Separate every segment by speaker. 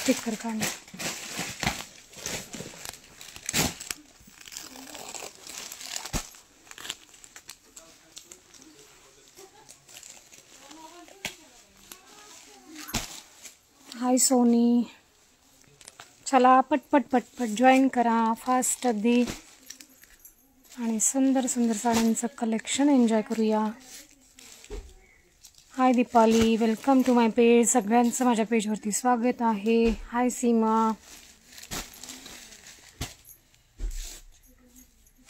Speaker 1: Sticker काढ. हाय Sony, चला पटपट पटपट जॉईन करा फास्ट अगदी आणि सुंदर सुंदर साड्यांचं कलेक्शन एन्जॉय करूया. Hi Deepali, welcome to my page. सगळ्यांचं माझ्या पेजवरती स्वागत आहे. हाय सीमा,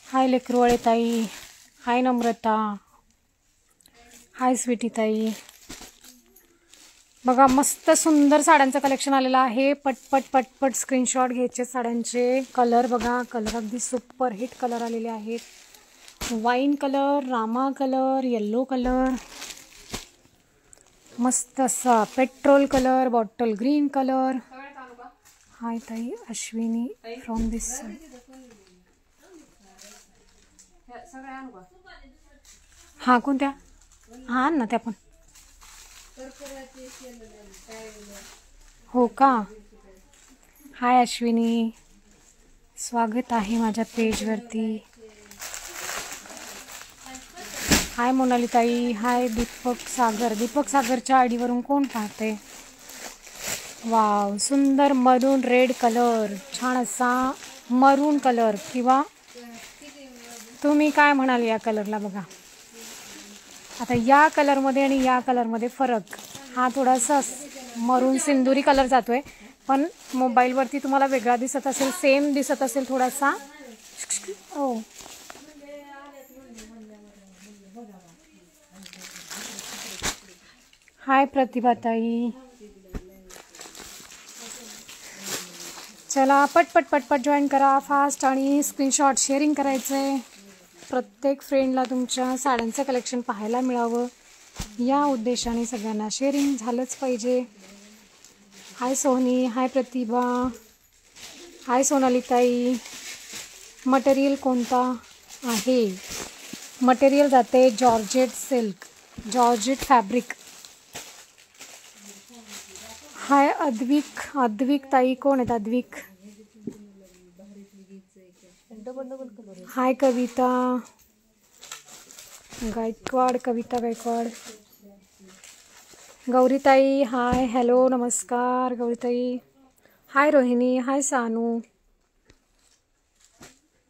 Speaker 1: हाय लेकरवाळे ताई, हाय नम्रता, हाय स्वीटी ताई. बघा मस्त सुंदर साड्यांचं कलेक्शन आलेलं आहे. पटपट पटपट स्क्रीनशॉट घ्यायचे साड्यांचे. कलर बघा, कलर अगदी सुपर हिट कलर आलेले आहेत. Wine colour, Rama colour, yellow colour, मस्त असा petrol colour, bottle green colour. Hi ताई अश्विनी फ्रॉम दिस साइड. हा कोणत्या? हा ना त्या पण. हो का? हाय अश्विनी, स्वागत आहे माझ्या पेजवरती. हाय मोनाली ताई, हाय दीपक सागर. दीपक सागरच्या आयडीवरून कोण पाहते? वाव, सुंदर मरून रेड कलर, छान असा मरून कलर, किंवा तुम्ही काय म्हणाल या कलरला? बघा आता या कलरमध्ये आणि या कलरमध्ये फरक हा थोडासा मरून सिंदुरी कलर जातोय, पण मोबाईलवरती तुम्हाला वेगळा दिसत असेल, सेम दिसत असेल थोडासा. ओ हाय प्रतिभा ताई, चला पटपट पटपट जॉईन करा फास्ट आणि स्क्रीनशॉट शेअरिंग करायचंय. प्रत्येक फ्रेंडला तुमच्या साड्यांचं कलेक्शन पाहायला मिळावं या उद्देशाने सगळ्यांना शेअरिंग झालंच पाहिजे. हाय सोनी, हाय प्रतिभा, हाय सोनाली ताई. मटेरियल कोणता आहे? मटेरियल जाते जॉर्जेट सिल्क, जॉर्जेट फॅब्रिक. हाय अद्विक, अद्विक ताई कोण आहेत? अद्विक. हाय कविता गायकवाड, कविता गायकवाड. गौरीताई हाय, हॅलो नमस्कार गौरीताई. हाय रोहिणी, हाय सानू.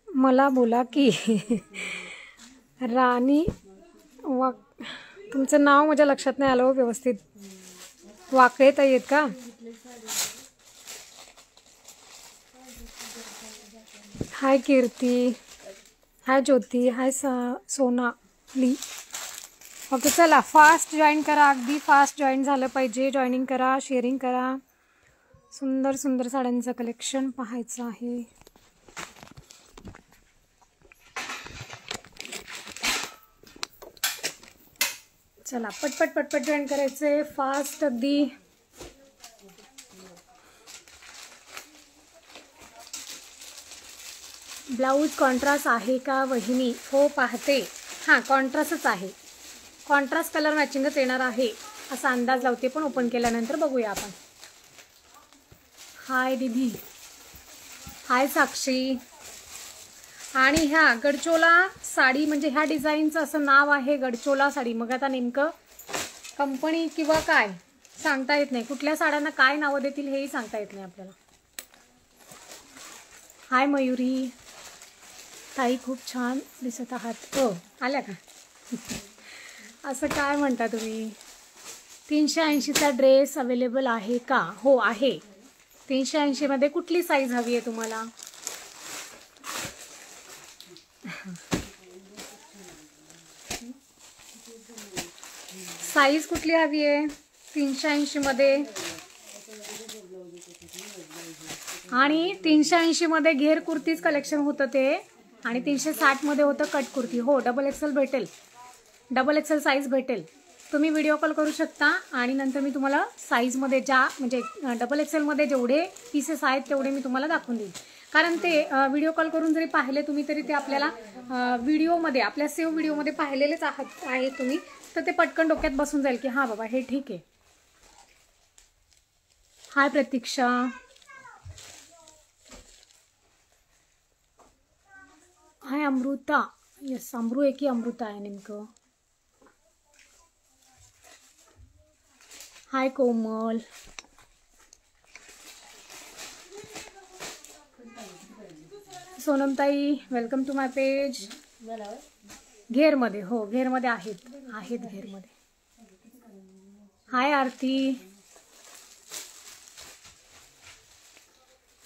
Speaker 1: मला बोला की राणी तुमचं नाव माझ्या लक्षात नाही आलं व्यवस्थित. वाकळे ताई आहेत का? हाय कीर्ती, हाय ज्योती, हाय सोनाली. ओके चला फास्ट जॉईन करा, अगदी फास्ट जॉईन झालं पाहिजे. जॉईनिंग करा, शेअरिंग करा. सुंदर सुंदर साड्यांचं कलेक्शन पाहायचं आहे. चला पटपट पटपट जॉईन करायचे फास्ट अगदी. ब्लाऊज कॉन्ट्रास्ट आहे का वहिनी? हो पाहते. हां कॉन्ट्रास्टच आहे, कॉन्ट्रास्ट कलर मॅचिंगच येणार आहे असा अंदाज लावते, पण ओपन केल्यानंतर बघूया आपण. हाय दीदी, हाय साक्षी. आणि ह्या गडचोला साडी म्हणजे ह्या डिझाईनचं असं नाव आहे गडचोला साडी. मग आता नेमकं कंपनी किंवा काय सांगता येत नाही, कुठल्या साड्यांना काय नावं देतील हेही सांगता येत नाही आपल्याला. हाय मयुरी ताई, खूप छान दिसत आहात. हो आल्या का? असं काय म्हणता तुम्ही? 380चा ड्रेस अवेलेबल आहे का? हो आहे. 380 मध्ये कुठली साईज हवी आहे तुम्हाला? साईज कुठली हवी आहे 380 मध्ये? आणि 380 मध्ये घेर कुर्तीच कलेक्शन होतं ते, आणि 360 मध्ये होतं कट कुर्ती. हो डबल एक्सेल भेटेल, डबल एक्सेल साईज भेटेल. तुम्ही व्हिडिओ कॉल करू शकता आणि नंतर मी तुम्हाला साईजमध्ये ज्या म्हणजे डबल एक्सेलमध्ये जेवढे पीसेस आहेत तेवढे मी तुम्हाला दाखवून देईन. कारण ते व्हिडिओ कॉल करून जरी पाहिले तुम्ही तरी ते आपल्याला व्हिडिओमध्ये आपल्या सेव्ह व्हिडिओमध्ये पाहिलेलेच आहे तुम्ही, तर ते पटकन डोक्यात बसून जाईल की हां बाबा हे ठीक आहे. हाय प्रतीक्षा. हाय अमृता. यस, अमरू आहे की अमृता आहे नेमकं. हाय कोमल. सोनमताई वेलकम टू माय पेज. घेरमध्ये, हो घेरमध्ये आहेत घेरमध्ये. हाय आरती.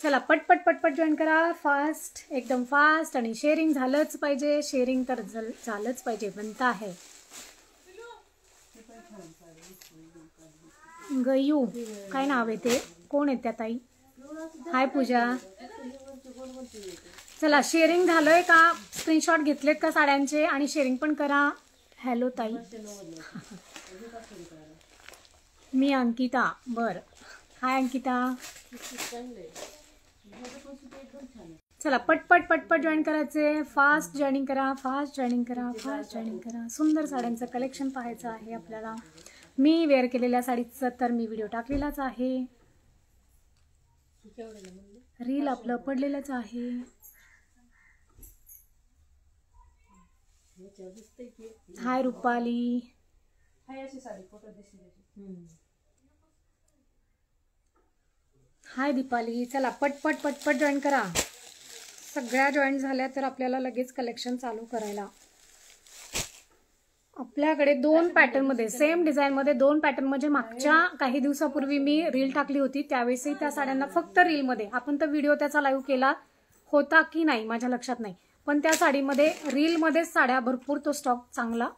Speaker 1: चला पटपट पटपट जॉईन करा, फास्ट, एकदम फास्ट. आणि शेअरिंग झालंच पाहिजे, शेअरिंग तर झालंच पाहिजे, बनता आहे. गयू काय नाव आहे ते, कोण आहे त्या ताई? हाय पूजा. चला शेअरिंग झालंय का, स्क्रीनशॉट घेतलेत का साड्यांचे, आणि शेअरिंग पण करा. हॅलो ताई. मी अंकिता. बर, हाय अंकिता. चला पटपट पटपट जॉईन करायचे, फास्ट जॉईनिंग करा, फास्ट जॉईनिंग करा, फास्ट जॉईनिंग करा. सुंदर साड्यांचं कलेक्शन पाहायचं आहे आपल्याला. मी वेअर केलेल्या साडीचं तर मी व्हिडिओ टाकलेलाच आहे, रील आपलं पडलेलंच आहे. हाय रुपाली. हाय दीपाली. चला पटपट पटपट जॉईन करा. सगळ्या जॉईन झाल्या तर आपल्याला लगेच कलेक्शन चालू करायला. आपल्याकडे 2 पॅटर्न मध्ये, सेम डिझाईन मध्ये 2 पॅटर्न, म्हणजे मागच्या काही दिवसापूर्वी मी रील टाकली होती, त्यावेळेसही त्या साड्यांना फक्त रील मध्ये, आपण तर व्हिडिओ त्याचा लाईव्ह केला होता की नाही माझ्या लक्षात नाही, पण त्या साडीमध्ये रील मध्येच साड्या भरपूर, तो स्टॉक चांगला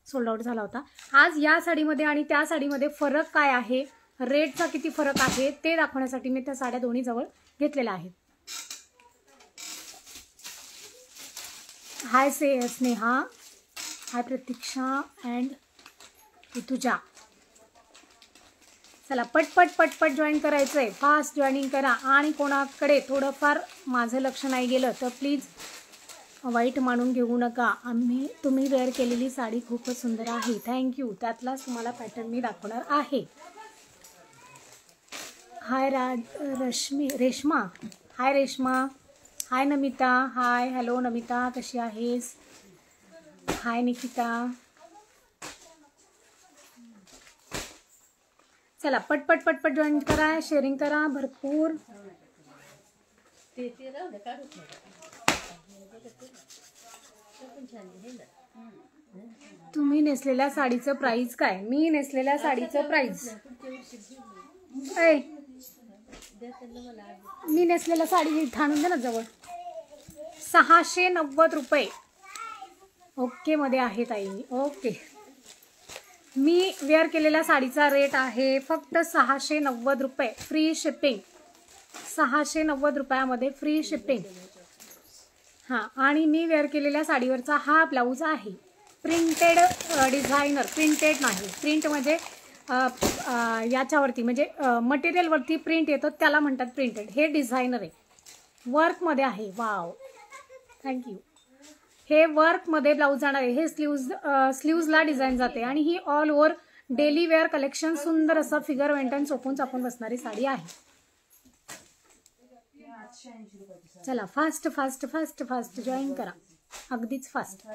Speaker 1: सोल्ड आउट झाला होता. आज या साडीमध्ये आणि त्या साडीमध्ये फरक काय आहे, रेटचा किती फरक आहे ते दाखवण्यासाठी मी त्या साड्या दोन्ही जवळ घेतलेल्या आहेत. हाय स्नेहा. हाय प्रतीक्षा अँड ऋतुजा. चला पटपट पटपट जॉईन करायचंय, फास्ट जॉईनिंग करा. आणि कोणाकडे थोडंफार माझं लक्ष नाही गेलं तर प्लीज वाईट मानून घेऊ नका. तुम्ही वेअर केलेली साडी खूपच सुंदर आहे, थँक्यू. त्यातलाच तुम्हाला पॅटर्न मी दाखवणार आहे. हाय रेश्मा. हाय रेश्मा. हाय नमिता. हाय, हॅलो नमिता, कशी आहेस? हाय निकिता. चला पटपट पटपट जॉईन करा, शेअरिंग करा भरपूर. तुम्ही नेसलेल्या साडीचं प्राइस काय? मी नेसलेल्या साडीचं प्राइस, मी नेसलेल्या साडी ठाणून दे ना जवळ, 690 रुपये. ओके मध्ये आहे ताई, ओके. मी वेअर केलेल्या साडीचा रेट आहे फक्त 690 रुपये, फ्री शिपिंग. 690 रुपयामध्ये फ्री शिपिंग. हां, आणि मी वेअर केलेल्या साडीवरचा हा ब्लाऊज आहे, प्रिंटेड डिझायनर, प्रिंटेड नाही, प्रिंट म्हणजे याच्यावरती म्हणजे मटेरियलवरती प्रिंट येतं त्याला म्हणतात प्रिंटेड. हे डिझायनर आहे, वर्कमध्ये आहे. Wow, thank you. हे वर्कमध्ये ब्लाऊज जाणार आहे. हे स्लीव्जला डिझाईन जाते आणि ही all over daily wear collection, सुंदर असं फिगर वेंटन चोपून चापून बसणारी साडी आहे. चला fast fast fast fast join करा, अगदीच फास्ट.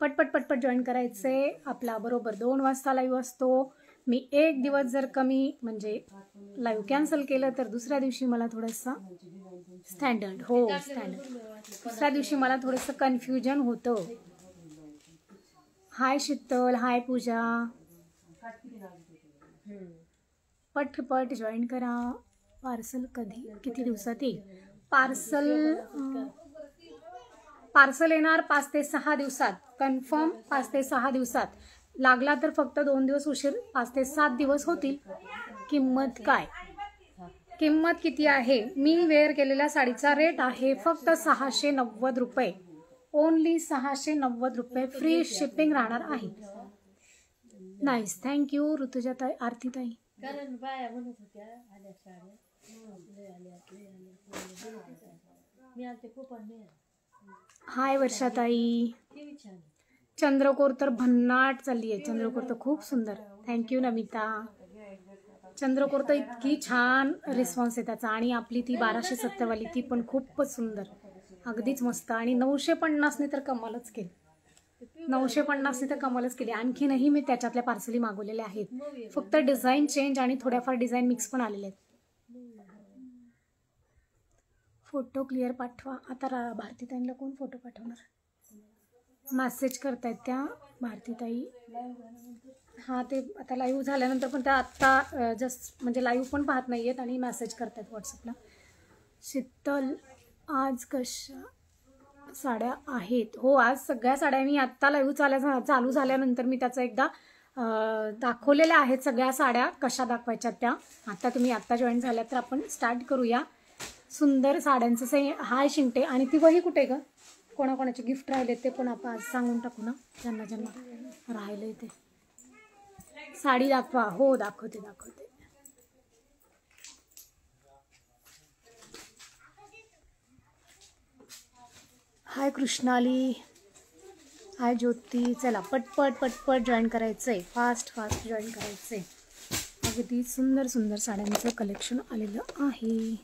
Speaker 1: पटपट पटपट जॉईन करायचंय. आपला बरोबर 2 वाजता लाईव्ह असतो. मी एक दिवस जर कमी म्हणजे लाईव्ह कॅन्सल केलं तर दुसऱ्या दिवशी मला थोडंसं स्टँडर्ड, हो स्टँडर्ड, दुसऱ्या दिवशी मला थोडंसं कन्फ्युजन होतं. हाय शीतल. हाय पूजा. पटपट जॉईन करा. पार्सल किती दिवसात येईल? पार्सल येणार 5 ते 6 दिवसात, कन्फर्म 5 ते 6 दिवसात. लागला तर फक्त 2 दिवस उशीर, 5 ते 7 दिवस होतील. किंमत काय? किंमत किती आहे? मी वेअर केलेल्या साडीचा रेट आहे फक्त 690 रुपये, ओनली 690 रुपये, फ्री शिपिंग राहणार आहे. नाईस, थँक्यू ऋतुजा ताई, आरती ताई. हाय वर्षाताई. चंद्रकोर तर भन्नाट चालली आहे, चंद्रकोर तर खूप सुंदर. थँक्यू नमिता. चंद्रकोर तर इतकी छान रिस्पॉन्स आहे त्याचा. आणि आपली ती 1270 वाली ती पण खूपच सुंदर, अगदीच मस्त. आणि 950 तर कमालच केली, 950 तर कमालच केली. आणखीनही मी त्याच्यातल्या पार्सली मागवलेल्या आहेत, फक्त डिझाईन चेंज आणि थोड्याफार डिझाईन मिक्स पण आलेले आहेत. फोटो क्लिअर पाठवा. आता भारतीताईंना कोण फोटो पाठवणार? मेसेज करतायत त्या भारतीताई. हां, ते आता लाईव्ह झाल्यानंतर पण त्या आत्ता जस्ट म्हणजे लाईव्ह पण पाहत नाही आहेत आणि मेसेज करतायत व्हॉट्सअपला. शीतल, आज कशा साड्या आहेत? हो, आज सगळ्या साड्या मी आत्ता लाईव्ह चालू झाल्यानंतर मी त्याचं एकदा दाखवलेल्या आहेत सगळ्या साड्या, कशा दाखवायच्या त्या. आता तुम्ही आत्ता जॉईन झाल्या तर आपण स्टार्ट करूया सुंदर साड्यांचं. हाय शिंटे. आणि ती वही कुठे ग? कोणाकोणाचे गिफ्ट राहिले ते पण आपण आज सांगून टाकू ना, ज्यांना ज्यांना राहिले ते. साडी दाखवा. हो, दाखवते. हाय कृष्णाली, हाय ज्योती. चला पटपट जॉईन करायचंय, फास्ट जॉईन करायचंय. अगदी सुंदर साड्यांचं कलेक्शन आलेलं आहे.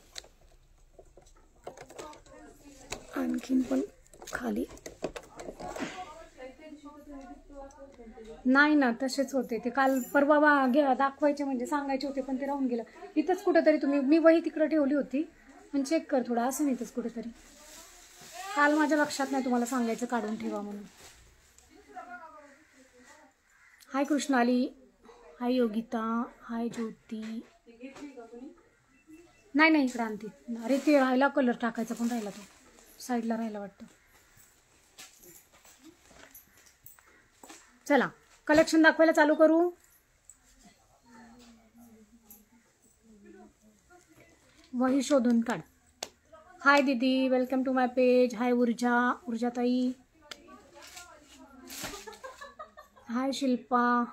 Speaker 1: आणखीन पण खाली नाही ना, तसेच होते ते. काल परवा दाखवायचे म्हणजे सांगायचे होते पण ते राहून गेलं. इथंच कुठेतरी मी वही तिकडे ठेवली होती, पण चेक कर थोडं. असं इथंच कुठेतरी, काल माझ्या लक्षात नाही तुम्हाला सांगायचं काढून ठेवा म्हणून. हाय कृष्णाली, हाय योगिता, हाय ज्योती. नाही इकडे आणते. अरे ते राहिला, कलर टाकायचा पण राहिला, तो साईडला राहिला वाटतं. चला कलेक्शन दाखवायला चालू करू. वही शोधून काढ. हाय दीदी, वेलकम टू माय पेज. हाय ऊर्जा ताई. हाय शिल्पा.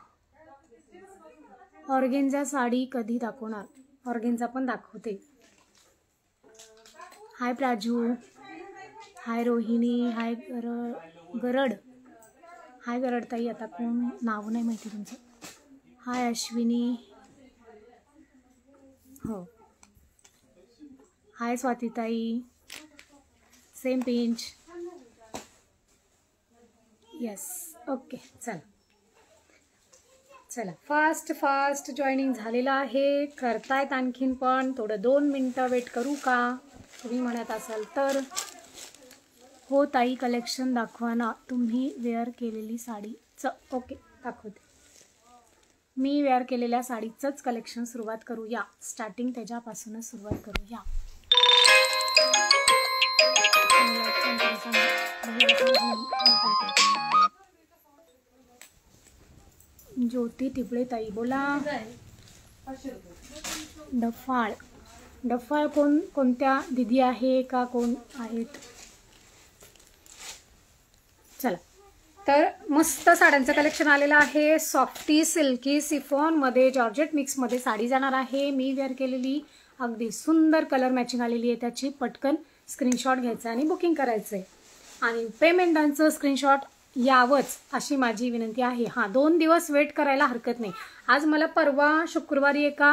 Speaker 1: ऑर्गेन्झा साडी कधी दाखवणार? ऑर्गेन्झा पण दाखवते. हाय प्राजू, हाय रोहिणी, हाय गरड. हाय गरड ताई. आता कोण नाव नाही माहिती तुमचं. हाय अश्विनी. हो, हाय स्वातीताई. Same pinch. Yes, okay. चला फास्ट जॉईनिंग झालेलं आहे. करतायत आणखीन पण. थोडं 2 मिनटं वेट करू का तुम्ही म्हणत असाल तर? हो ताई, कलेक्शन दाखवा ना, तुम्ही वेअर केलेली साडीचं. ओके, दाखवते. मी वेअर केलेल्या साडीचंच कलेक्शन सुरुवात करूया. स्टार्टिंग त्याच्यापासूनच सुरुवात करूया. ज्योती टिपळे ताई, बोला. डफाळ कोणत्या दिदी आहे का कोण आहेत? चला, तर मस्त साड्यांचं कलेक्शन आलेलं आहे. सॉफ्टी सिल्की सिफॉनमध्ये जॉर्जेट मिक्समध्ये साडी जाणार आहे. मी वेअर केलेली अगदी सुंदर कलर मॅचिंग आलेली आहे त्याची. पटकन स्क्रीनशॉट घ्यायचा आणि बुकिंग करायचं आहे. आणि पेमेंटांचं स्क्रीनशॉट यावंच अशी माझी विनंती आहे. हां, 2 दिवस वेट करायला हरकत नाही. आज मला परवा शुक्रवारी एका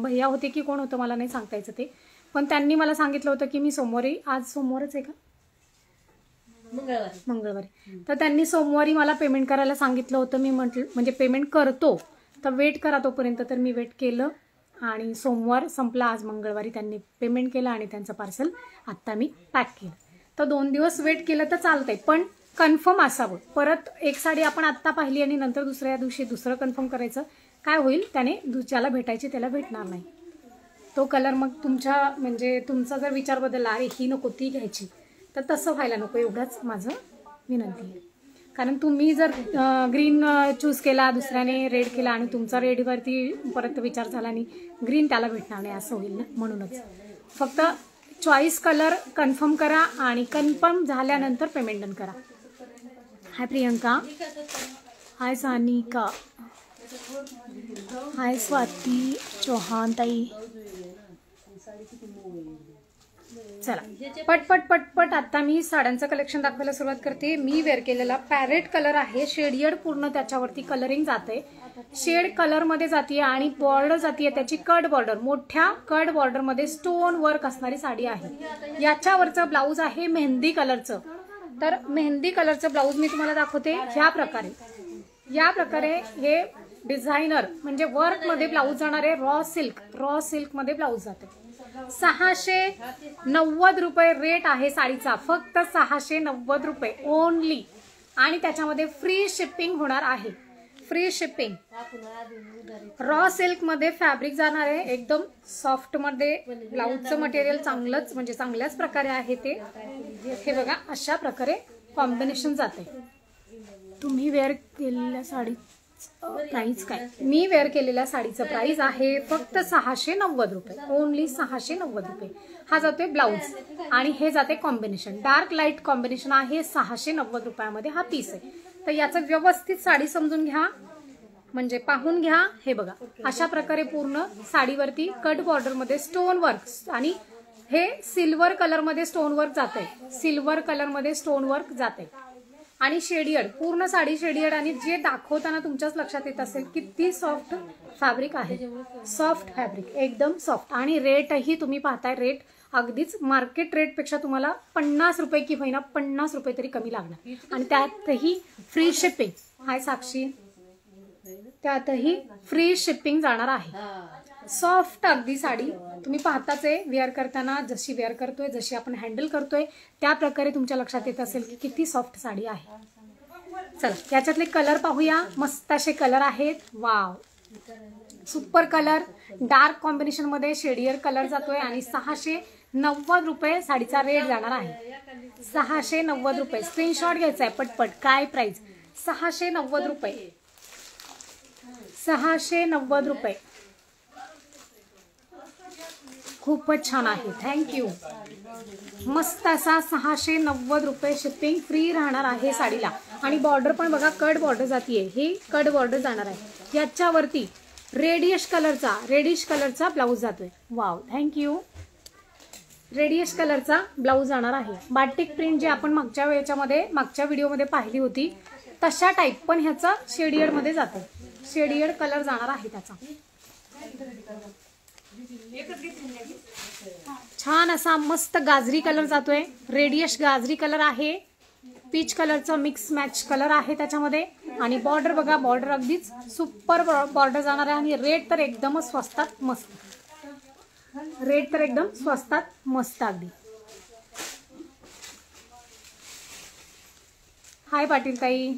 Speaker 1: भैया होते की कोण होतं मला नाही सांगता यायचं ते, पण त्यांनी मला सांगितलं होतं की मी सोमवारी, आज सोमवारच आहे का, मंगळवारी, तर त्यांनी सोमवारी मला पेमेंट करायला सांगितलं होतं. मी म्हटलं म्हणजे पेमेंट करतो तर वेट करा तोपर्यंत. तर मी वेट केलं आणि सोमवार संपला, आज मंगळवारी त्यांनी पेमेंट केलं आणि त्यांचं पार्सल आत्ता मी पॅक केलं. तर 2 दिवस वेट केलं तर चालतंय, पण कन्फर्म असावं. परत एक साडी आपण आत्ता पाहिली आणि नंतर दुसऱ्या दिवशी दुसरं कन्फर्म करायचं, काय होईल त्याने ज्याला भेटायची त्याला भेटणार नाही. तो कलर मग तुमच्या म्हणजे तुमचा जर विचार बदलला, अरे ही नको ती घ्यायची, तर तसं व्हायला नको. एवढंच माझं विनंती आहे. कारण तुम्ही जर ग्रीन चूज केला, दुसऱ्याने रेड केला आणि तुमचा रेडवरती परत विचार झाला आणि ग्रीन त्याला भेटणार नाही, असं होईल ना. म्हणूनच फक्त चॉईस कलर कन्फर्म करा आणि कन्फर्म झाल्यानंतर पेमेंट डन करा. हाय प्रियंका, हाय सानिका, हाय स्वाती चौहान ताई. चला पटपट पटपट आता मी साड्यांचं कलेक्शन दाखवायला सुरुवात करते। मी वेअर केलेला पॅरेट कलर आहे, शेडियड पूर्ण त्याच्यावरती कलरिंग जाते, शेड कलर मध्ये जाते आणि बॉर्डर जाते त्याची कट बॉर्डर, मोठ्या कट बॉर्डर मध्ये स्टोन वर्क असणारी साडी आहे। याच्यावरचं ब्लाऊज आहे मेहंदी कलरचं। तर मेहंदी कलरचं ब्लाऊज मी तुम्हाला दाखवते या प्रकारे हे डिझायनर म्हणजे वर्क मध्ये ब्लाऊज जाणार आहे। रॉ सिल्क मध्ये ब्लाऊज जाते। 690 रुपये रेट आहे साडीचा, फक्त 690 रुपये ओनली। आणि त्याच्यामध्ये फ्री शिपिंग होणार आहे, फ्री शिपिंग। रॉ सिल्क मध्ये फॅब्रिक जाणार आहे, एकदम सॉफ्ट मध्ये ब्लाऊजचं मटेरियल चांगलंच म्हणजे चांगल्याच प्रकारे आहे ते। हे बघा अशा प्रकारे कॉम्बिनेशन जाते। तुम्ही वेअर केलेल्या साडी प्राइस काय? मी वेअर केलेल्या साडीचं प्राइस आहे फक्त 690 रुपये, ओनली 690 रुपये। हा जातोय ब्लाऊज आणि हे जाते कॉम्बिनेशन, डार्क लाईट कॉम्बिनेशन आहे। 690 रुपयामध्ये हा पीस आहे। तर याचं व्यवस्थित साडी समजून घ्या, म्हणजे पाहून घ्या। हे बघा अशा प्रकारे पूर्ण साडीवरती कट बॉर्डर मध्ये स्टोन वर्क आणि हे सिल्वर कलर मध्ये स्टोन वर्क जाते, सिल्वर कलर मध्ये स्टोन वर्क जाते आणि शेडियड पूर्ण साडी शेडियड। आणि जे दाखवताना तुमच्याच लक्षात येत असेल किती सॉफ्ट फॅब्रिक आहे, सॉफ्ट फॅब्रिक एकदम सॉफ्ट। आणि रेटही तुम्ही पाहताय, रेट अगदीच मार्केट रेट पेक्षा तुम्हाला 50 रुपये की होईना 50 रुपये तरी कमी लागणार। आणि त्यातही फ्री शिपिंग, हाय साक्षी, त्यातही फ्री शिपिंग जाणार आहे। सॉफ्ट अगदी साडी तुम्ही पाहताच आहे, वेअर करताना जशी वेअर करतोय, जशी आपण हँडल करतोय त्या प्रकारे तुमच्या लक्षात येत असेल की किती सॉफ्ट साडी आहे। चला याच्यातले कलर पाहूया, मस्त असे कलर आहेत। Wow, super colour, dark combination मध्ये शेडियर कलर जातोय आणि 690 रुपये साडीचा रेट जाणार आहे। 690 रुपये, स्क्रीनशॉट घ्यायचा आहे पटपट। काय प्राइस? 690 रुपये, 690 रुपये, खूपच छान आहे। थँक्यू। मस्त असा 690 रुपये, शिपिंग फ्री राहणार आहे साडीला। आणि बॉर्डर पण बघा कट बॉर्डर जातीये, ही कट बॉर्डर जाणार आहे। याच्यावरती रेडिश कलरचा ब्लाऊज जातोय। Wow, thank you. रेडिश कलरचा ब्लाऊज जाणार आहे। बाटिक प्रिंट जे आपण मागच्या व्हिडिओमध्ये पाहिली होती तशा टाईप, पण ह्याचा शेडियड मध्ये जातो, शेडियड कलर जाणार आहे त्याचा। छान असा मस्त गाजरी कलर जातोय, रेडियस गाजरी कलर आहे, पीच कलरचा मिक्स मॅच कलर आहे त्याच्यामध्ये। आणि बॉर्डर बघा, बॉर्डर अगदीच सुपर बॉर्डर जाणार आहे। आणि रेट तर एकदमच स्वस्तात मस्त, रेट तर एकदम स्वस्तात मस्त अगदी। हाय पाटील ताई,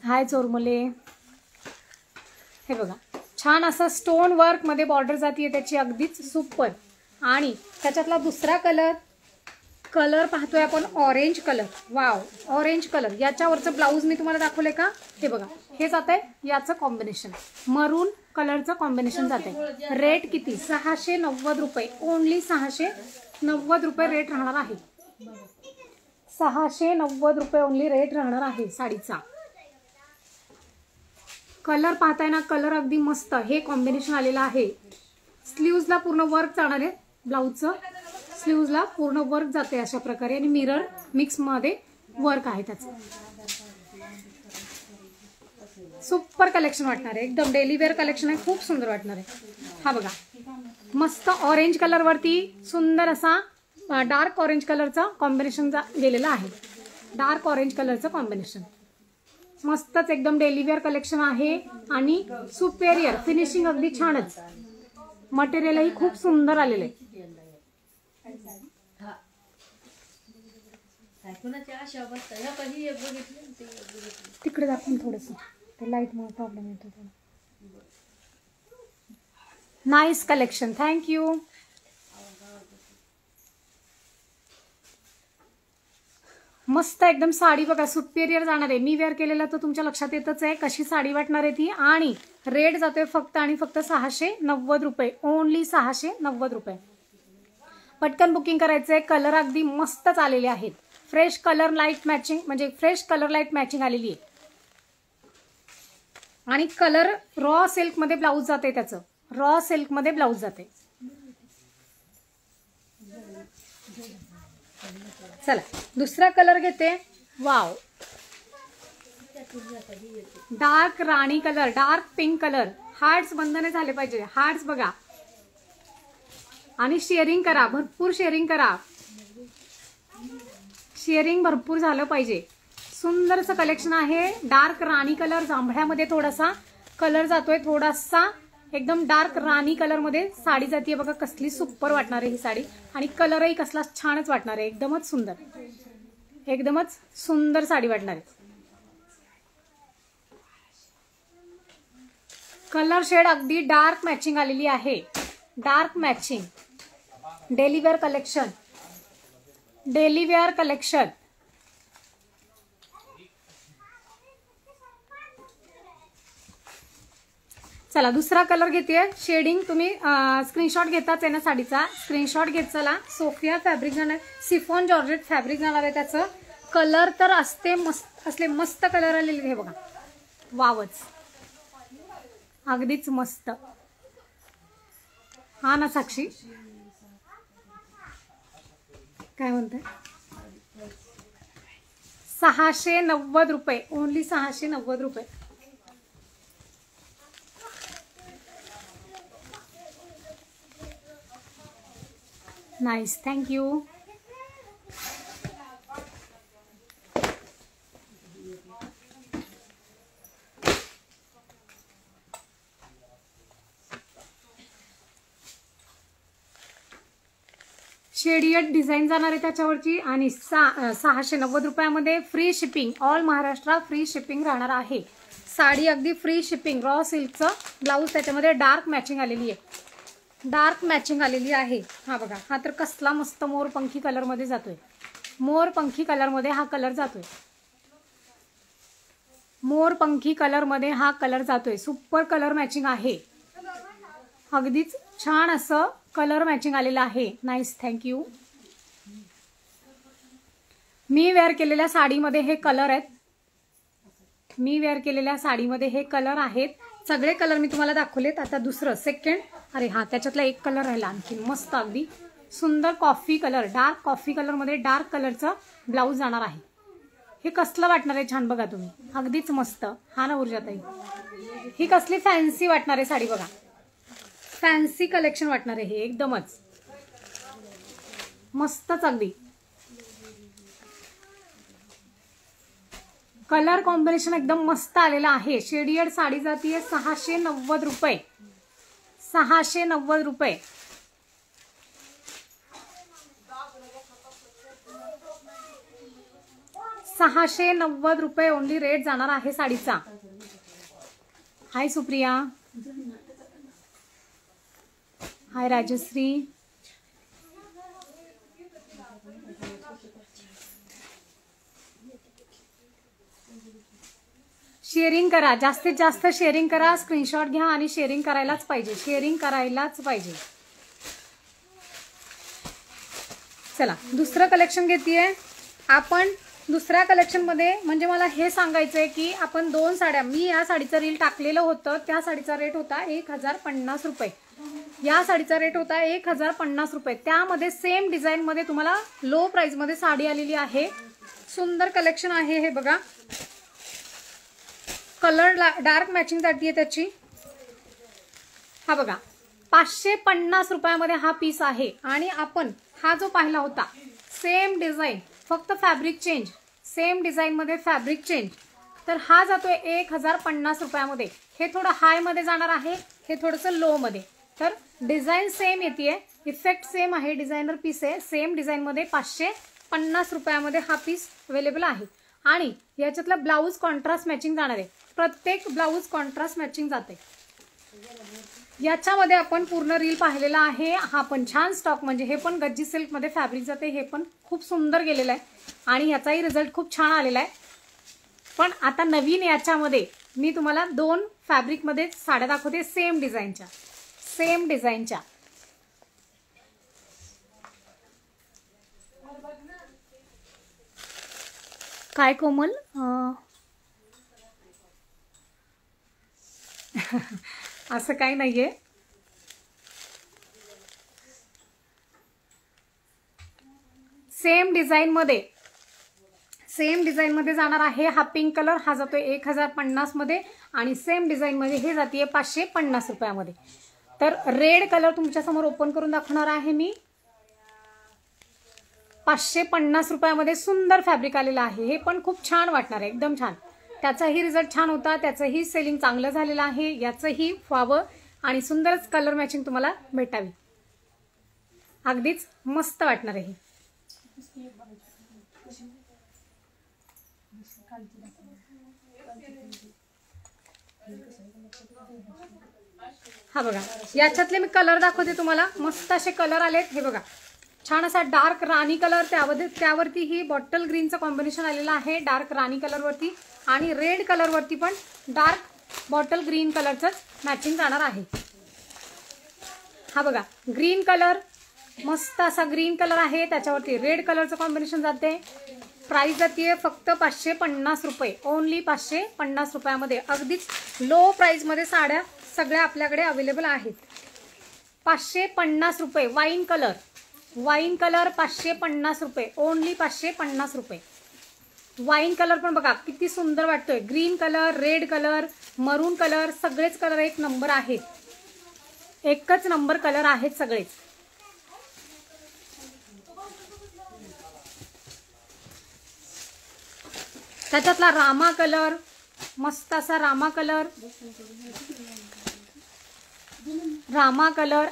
Speaker 1: हाय चोरमुले। हे बघा छान असं स्टोन वर्क मध्ये बॉर्डर जातीये त्याची, अगदीच सुपर। आणि त्याच्यातला दुसरा कलर पाहतोय आपण, orange colour. Wow, orange colour. याच्यावरचं ब्लाऊज मी तुम्हाला दाखवले का? हे बघा, हे जातंय याचं कॉम्बिनेशन, मरून कलरचं कॉम्बिनेशन जातंय। रेट किती? 690 रुपये, ओनली 690 रुपये रेट राहणार आहे। 690 रुपये ओनली रेट राहणार आहे साडीचा। कलर पाहताय ना, कलर अगदी मस्त, हे कॉम्बिनेशन आलेलं आहे। स्लीव्हजला पूर्ण वर्क जाणार आहे, ब्लाऊजचं स्लीव्हजला पूर्ण वर्क जाते अशा प्रकारे। आणि मिरर मिक्स मध्ये वर्क आहे त्याचं। सुपर कलेक्शन वाटणार आहे, एकदम डेली वेअर कलेक्शन आहे, खूप सुंदर वाटणार आहे। हा बघा मस्त ऑरेंज कलर वरती सुंदर असा डार्क ऑरेंज कलरचा कॉम्बिनेशन गेलेला आहे, डार्क ऑरेंज कलरचं कॉम्बिनेशन। मस्तच एकदम डेली वेअर कलेक्शन आहे आणि सुपेरियर फिनिशिंग अगदी छानच, मटेरियलही खूप सुंदर आलेलं आहे। तिकडे दाखवून थोडस, ते लाईट मुळे प्रॉब्लेम येतो थोडा। Nice collection, thank you. मस्त एकदम साडी बघा, सुपेरियर जाणार आहे। मी वेअर केलेला तर तुमच्या लक्षात येतच आहे कशी साडी वाटणार आहे ती। आणि रेट जातोय फक्त आणि फक्त 690 रुपये, ओनली 690 रुपये। पटकन बुकिंग करायचंय। कलर अगदी मस्तच आलेले आहेत, फ्रेश कलर लाईट मॅचिंग, म्हणजे फ्रेश कलर लाईट मॅचिंग आलेली आहे। आणि कलर रॉ सिल्क मध्ये ब्लाऊज जाते, त्याचं रॉ सिल्क मध्ये ब्लाऊज जाते। चला दुसरा कलर घेते. वाव, डार्क राणी colour, dark pink colour. Hearts बंधने झाले पाहिजे, हार्ट्स बघा. आणि शेअरिंग करा, भरपूर शेअरिंग करा. शेअरिंग भरपूर झालं पाहिजे. सुंदरचं कलेक्शन आहे. डार्क राणी कलर, जांभळ्यामध्ये थोडासा कलर जातोय, थोडासा एकदम डार्क राणी कलर मध्ये साडी जातीये बघा. कसली सुपर वाटणार आहे ही साडी. आणि कलरही कसला छानच वाटणार आहे. एकदमच सुंदर, एकदमच सुंदर साडी वाटणार आहे. कलर शेड अगदी डार्क मॅचिंग आलेली आहे. Dark matching. Daily wear collection, daily wear collection. चला दुसरा कलर घेते. शेडिंग तुम्ही स्क्रीनशॉट घेताच आहे ना साडीचा, स्क्रीनशॉट घेत चला. सोफिया फॅब्रिक जाणार, सिफॉन जॉर्जेट फॅब्रिक जाणार आहे. त्याचं कलर तर असते मस्त, असले मस्त कलर आलेले हे बघा. वावच, अगदीच मस्त. हा ना साक्षी, काय म्हणते? 690 रुपये, ओनली 690 रुपये. Nice, thank you. शेडियट डिझाईन जाणार आहे त्याच्यावरची. आणि 690 रुपयामध्ये free shipping, all Maharashtra free shipping राहणार आहे. साडी अगदी फ्री शिपिंग. रॉ सिल्कचं ब्लाऊज त्याच्यामध्ये डार्क मॅचिंग आलेली आहे, डार्क मॅचिंग आलेली आहे. हा बघा, हा तर कसला मस्त मोरपंखी कलर मध्ये जातोय. मोरपंखी कलर मध्ये हा कलर जातोय. मोरपंखी कलर मध्ये हा कलर जातोय. सुपर कलर मॅचिंग आहे. अगदीच छान असं कलर मॅचिंग आलेलं आहे. Nice, thank you. मी वेअर केलेल्या साडीमध्ये हे कलर आहेत. मी वेअर केलेल्या साडीमध्ये हे कलर आहेत. सगळे कलर मी तुम्हाला दाखवलेत. आता दुसरं सेकंड. अरे हा, त्याच्यातला एक कलर राहिला आणखी मस्त, अगदी सुंदर coffee colour. Dark coffee colour मध्ये डार्क कलरचं ब्लाऊज जाणार आहे. हे कसलं वाटणार आहे छान बघा तुम्ही. अगदीच मस्त. हा ना ऊर्जाताई, ही कसली फॅन्सी वाटणार आहे साडी बघा. फॅन्सी कलेक्शन वाटणार आहे हे, एकदमच मस्तच. अगदी कलर कॉम्बिनेशन एकदम मस्त आलेला आहे. शेडियड साडी जातीये 690 रुपये. 690 रुपये. ₹690 ओनली रेट जाणार आहे साडीचा. हाय सुप्रिया, हाय राजश्री. शेअरिंग करा, जास्तीत जास्त शेअरिंग करा. स्क्रीनशॉट घ्या आणि शेअरिंग करायलाच पाहिजे, शेअरिंग करायलाच पाहिजे. चला दुसरं कलेक्शन घेतीये आपण. दुसऱ्या कलेक्शन मध्ये म्हणजे मला हे सांगायचंय की आपण दोन साड्या, मी या साडीचं रील टाकलेलं होतं. त्या साडीचा रेट होता 1050 रुपये. या साडीचा रेट होता 1050 रुपये. त्यामध्ये सेम डिझाईन मध्ये तुम्हाला लो प्राइस मध्ये साडी आलेली आहे. सुंदर कलेक्शन आहे हे बघा. कलर डार्क मॅचिंग जातीये त्याची. हा बघा, 550 रुपयामध्ये हा पीस आहे. आणि आपण हा जो पाहिला होता सेम डिझाईन, फक्त फॅब्रिक चेंज, सेम डिझाईन मध्ये फॅब्रिक चेंज, तर हा जातोय 1050 रुपयामध्ये. हे थोडं हाय मध्ये जाणार आहे, हे थोडंसं लो मध्ये. तर डिझाईन सेम येते, इफेक्ट सेम आहे, डिझायनर पीस आहे. सेम डिझाईन मध्ये 550 रुपयामध्ये हा पीस अवेलेबल आहे. आणि याच्यातला ब्लाऊज कॉन्ट्रास्ट मॅचिंग जाणार आहे. प्रत्येक ब्लाऊज कॉन्ट्रास्ट मॅचिंग जाते. याच्यामध्ये आपण पूर्ण रील पाहिलेला आहे. हा पण छान स्टॉक, म्हणजे हे पण गज्जी सिल्क मध्ये फॅब्रिक जाते. हे पण खूप सुंदर गेलेलं आहे आणि याचाही रिझल्ट खूप छान आलेला आहे. पण आता नवीन याच्यामध्ये मी तुम्हाला दोन फॅब्रिक मध्ये साड्या दाखवते, सेम डिझाईनच्या, सेम डिझाईनच्या. काय कोमल, असं काही नाहीये. सेम डिझाईन मध्ये जाणार आहे हा पिंक कलर, हा जातोय 1050 मध्ये आणि सेम डिझाईन मध्ये हे जाते 550 रुपयामध्ये. तर रेड कलर तुमच्या समोर ओपन करून दाखवणार आहे मी. 550 रुपयामध्ये सुंदर फॅब्रिक आलेलं आहे. हे पण खूप छान वाटणार आहे, एकदम छान. त्याचाही रिझल्ट छान होता, त्याचंही सेलिंग चांगलं झालेलं आहे. याचंही व्हावं आणि सुंदरच कलर मॅचिंग तुम्हाला भेटावी. अगदीच मस्त वाटणार आहे. हा बघा, याच्यातले मी कलर दाखवते तुम्हाला. मस्त असे कलर आलेत. हे बघा, छान असा डार्क राणी कलर, त्यावरती ही बॉटल ग्रीनचं कॉम्बिनेशन आलेलं आहे डार्क राणी कलर वरती, आणि रेड कलर वरती पण डार्क बॉटल ग्रीन कलरचं मॅचिंग जाणार आहे. हा बघा, ग्रीन कलर, मस्त असा ग्रीन कलर आहे, त्याच्यावरती रेड कलरचं कॉम्बिनेशन जाते. प्राइस जाते फक्त 550 रुपये, ओनली 550 रुपयामध्ये. अगदीच लो प्राइस मध्ये साड्या सगळ्या आपल्याकडे अवेलेबल आहेत. 550 रुपये. वाईन कलर 550 रुपये, ओनली 550 रुपये. वाईन कलर पण बघा किती सुंदर वाटतोय. ग्रीन कलर, रेड कलर, मरून कलर, सगळेच कलर एक नंबर आहेत. एकच नंबर कलर आहेत सगळेच. त्याच्यातला रामा कलर, मस्त असा रामा कलर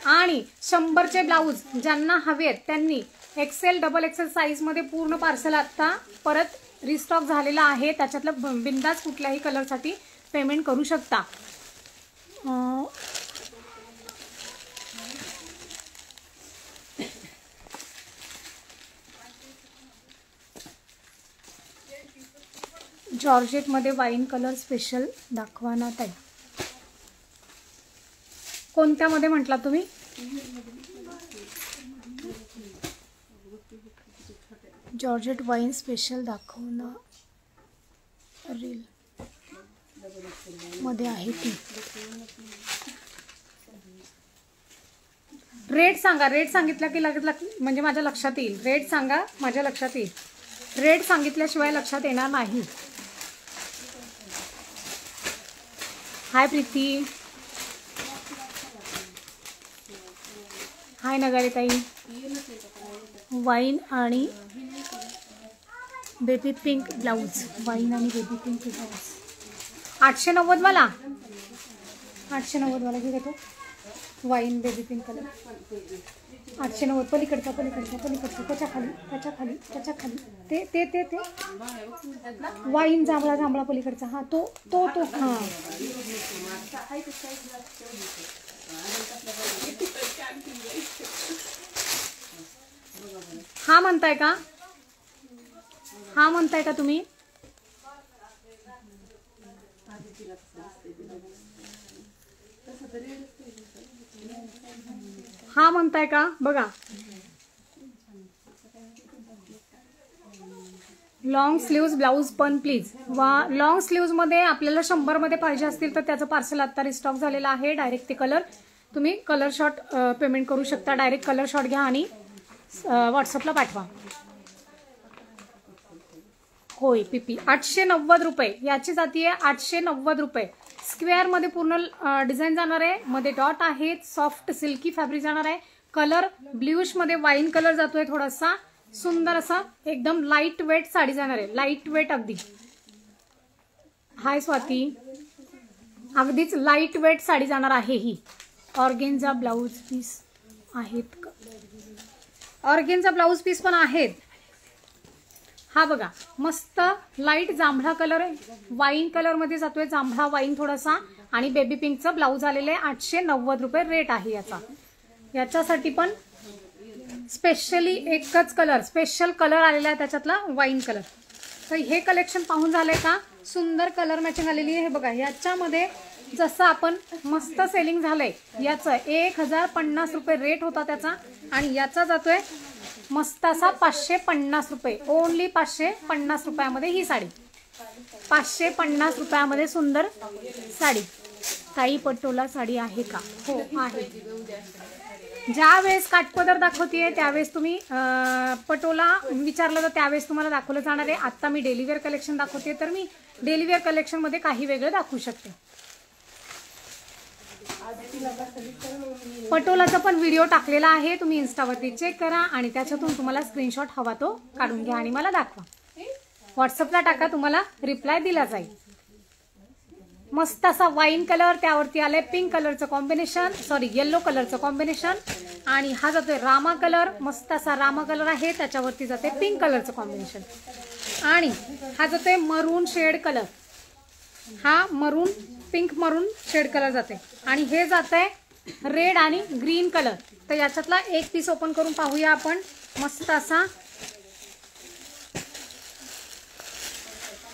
Speaker 1: आणि 100चे ब्लाऊज ज्यांना हवेत त्यांनी एक्सेल डबल एक्सेल साईज मध्ये पूर्ण पार्सल आता परत रिस्टॉक झालेला आहे. त्याच्यातलं बिंदास कुठल्याही कलरसाठी पेमेंट करू शकता. जॉर्जेट मध्ये वाईन कलर स्पेशल दाखवा ना ताई. कोणत्यामध्ये म्हटला तुम्ही? जॉर्जेट वाईन स्पेशल दाखव ना, रील मध्ये आहे ती. रेट सांगा, रेट सांगितलं की लगेच म्हणजे माझ्या लक्षात येईल. रेट सांगा, माझ्या लक्षात येईल. रेट सांगितल्याशिवाय लक्षात येणार नाही. हाय प्रीती, हाय नगारे ताई. वाईन आणि बेबी पिंक ब्लाऊज, वाईन आणि बेबी पिंक ब्लाऊज 890 वाला, 890 वाला घेतो. Wine baby pink colour 890. पलीकडचा त्याच्या खाली ते वाईन जांभळा पलीकडचा. हा तो हा. हा म्हणताय का? हा म्हणताय का तुम्ही? हा म्हणताय का? बघा, लॉंग स्लीव्ज ब्लाऊज पण प्लीज. लॉंग स्लीव्ज मध्ये आपल्याला 100 मध्ये पाहिजे असतील तर त्याचं पार्सल आता रिस्टॉक झालेलं आहे. डायरेक्ट ते कलर तुम्ही कलर शॉट पेमेंट करू शकता. डायरेक्ट कलर शॉट घ्या आणि व्हॉट्सअपला पाठवा. होय पीपी 890 रुपये. याची जातीये 890 रुपये. स्क्वेअर मध्ये पूर्ण डिझाईन जाणार आहे. मध्ये डॉट आहेत. सॉफ्ट सिल्की फॅब्रिक जाणार आहे. कलर ब्ल्यूश मध्ये वाईन कलर जातोय थोडासा. सुंदर असा एकदम लाईट वेट साडी जाणार आहे. लाईट वेट अगदी. हाय स्वाती, अगदीच लाईट वेट साडी जाणार आहे ही. ऑर्गेन्झा ब्लाऊज पीस आहेत का? ऑर्गेन्झा ब्लाऊज पीस पण आहेत. हा बघा, मस्त लाईट जांभळा कलर आहे. वाईन कलर मध्ये जातोय, जांभळा वाईन थोडासा, आणि बेबी पिंकचं ब्लाऊज आलेलं आहे. 890 रुपये रेट आहे याचा. याच्यासाठी पण स्पेशली एकच कलर, स्पेशल कलर आलेला आहे त्याच्यातला वाईन कलर. तर हे कलेक्शन पाहून झालंय का? सुंदर कलर मॅचिंग आलेली आहे. हे बघा, याच्यामध्ये जसं आपण मस्त सेलिंग झालंय. याचं 1050 रुपये रेट होता त्याचा, आणि याचा जातोय मस्त असा 550 रुपये. ओनली 550 रुपयामध्ये ही साडी. 550 रुपयामध्ये सुंदर साडी. ताई पटोला साडी आहे का? हो आहे. ज्या वेळेस काठपदर दाखवतेय त्यावेळेस तुम्ही पटोला विचारलं तर त्यावेळेस तुम्हाला दाखवलं जाणार आहे. आता मी डेली वेअर कलेक्शन दाखवते तर मी डेली वेअर कलेक्शन मध्ये काही वेगळं दाखवू शकते. पटोलाचा पण व्हिडिओ टाकलेला आहे, तुम्ही इन्स्टावरती चेक करा आणि त्याच्यातून तुम्हाला स्क्रीनशॉट हवा तो काढून घ्या आणि मला दाखवा. व्हॉट्सअपला टाका, तुम्हाला रिप्लाय दिला जाईल. मस्त असा वाईन कलर, त्यावरती आलाय पिंक कलरचं कॉम्बिनेशन, सॉरी येलो कलरचं कॉम्बिनेशन. आणि हा जातोय रामा कलर, मस्त असा रामा कलर आहे, त्याच्यावरती जाते पिंक कलरचं कॉम्बिनेशन. आणि हा जातोय मरून शेड कलर, हा मरून पिंक मरून शेड कलर जाते. आणि हे जात आहे रेड आणि ग्रीन कलर. तर याच्यातला एक पीस ओपन करून पाहूया आपण. मस्त असा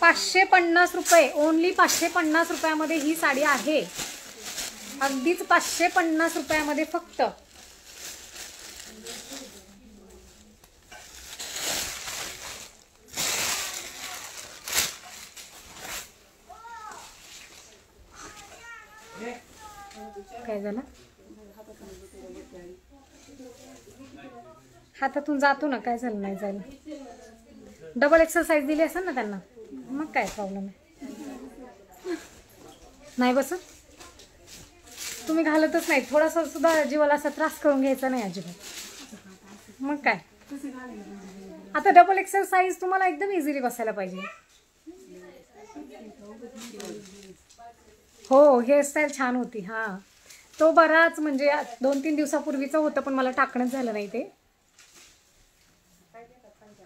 Speaker 1: 550 रुपये, ओनली 550 रुपयामध्ये ही साडी आहे. अगदीच 550 रुपयामध्ये फक्त. काय झालं, हातातून जातो ना, काय झालं नाही झालं. डबल एक्सरसाइज दिली असेल ना त्यांना, मग काय प्रॉब्लेम आहे. नाही बसत, तुम्ही घालतच नाही, थोडासा सुद्धा जीवाला असा त्रास करून घ्यायचा नाही अजिबात. मग काय, आता डबल एक्सरसाइज तुम्हाला एकदम इझिली बसायला पाहिजे. हो, हेअरस्टाईल छान होती. हा, तो बराच म्हणजे 2-3 दिवसापूर्वीचं होतं, पण मला टाकणंच झालं नाही ते.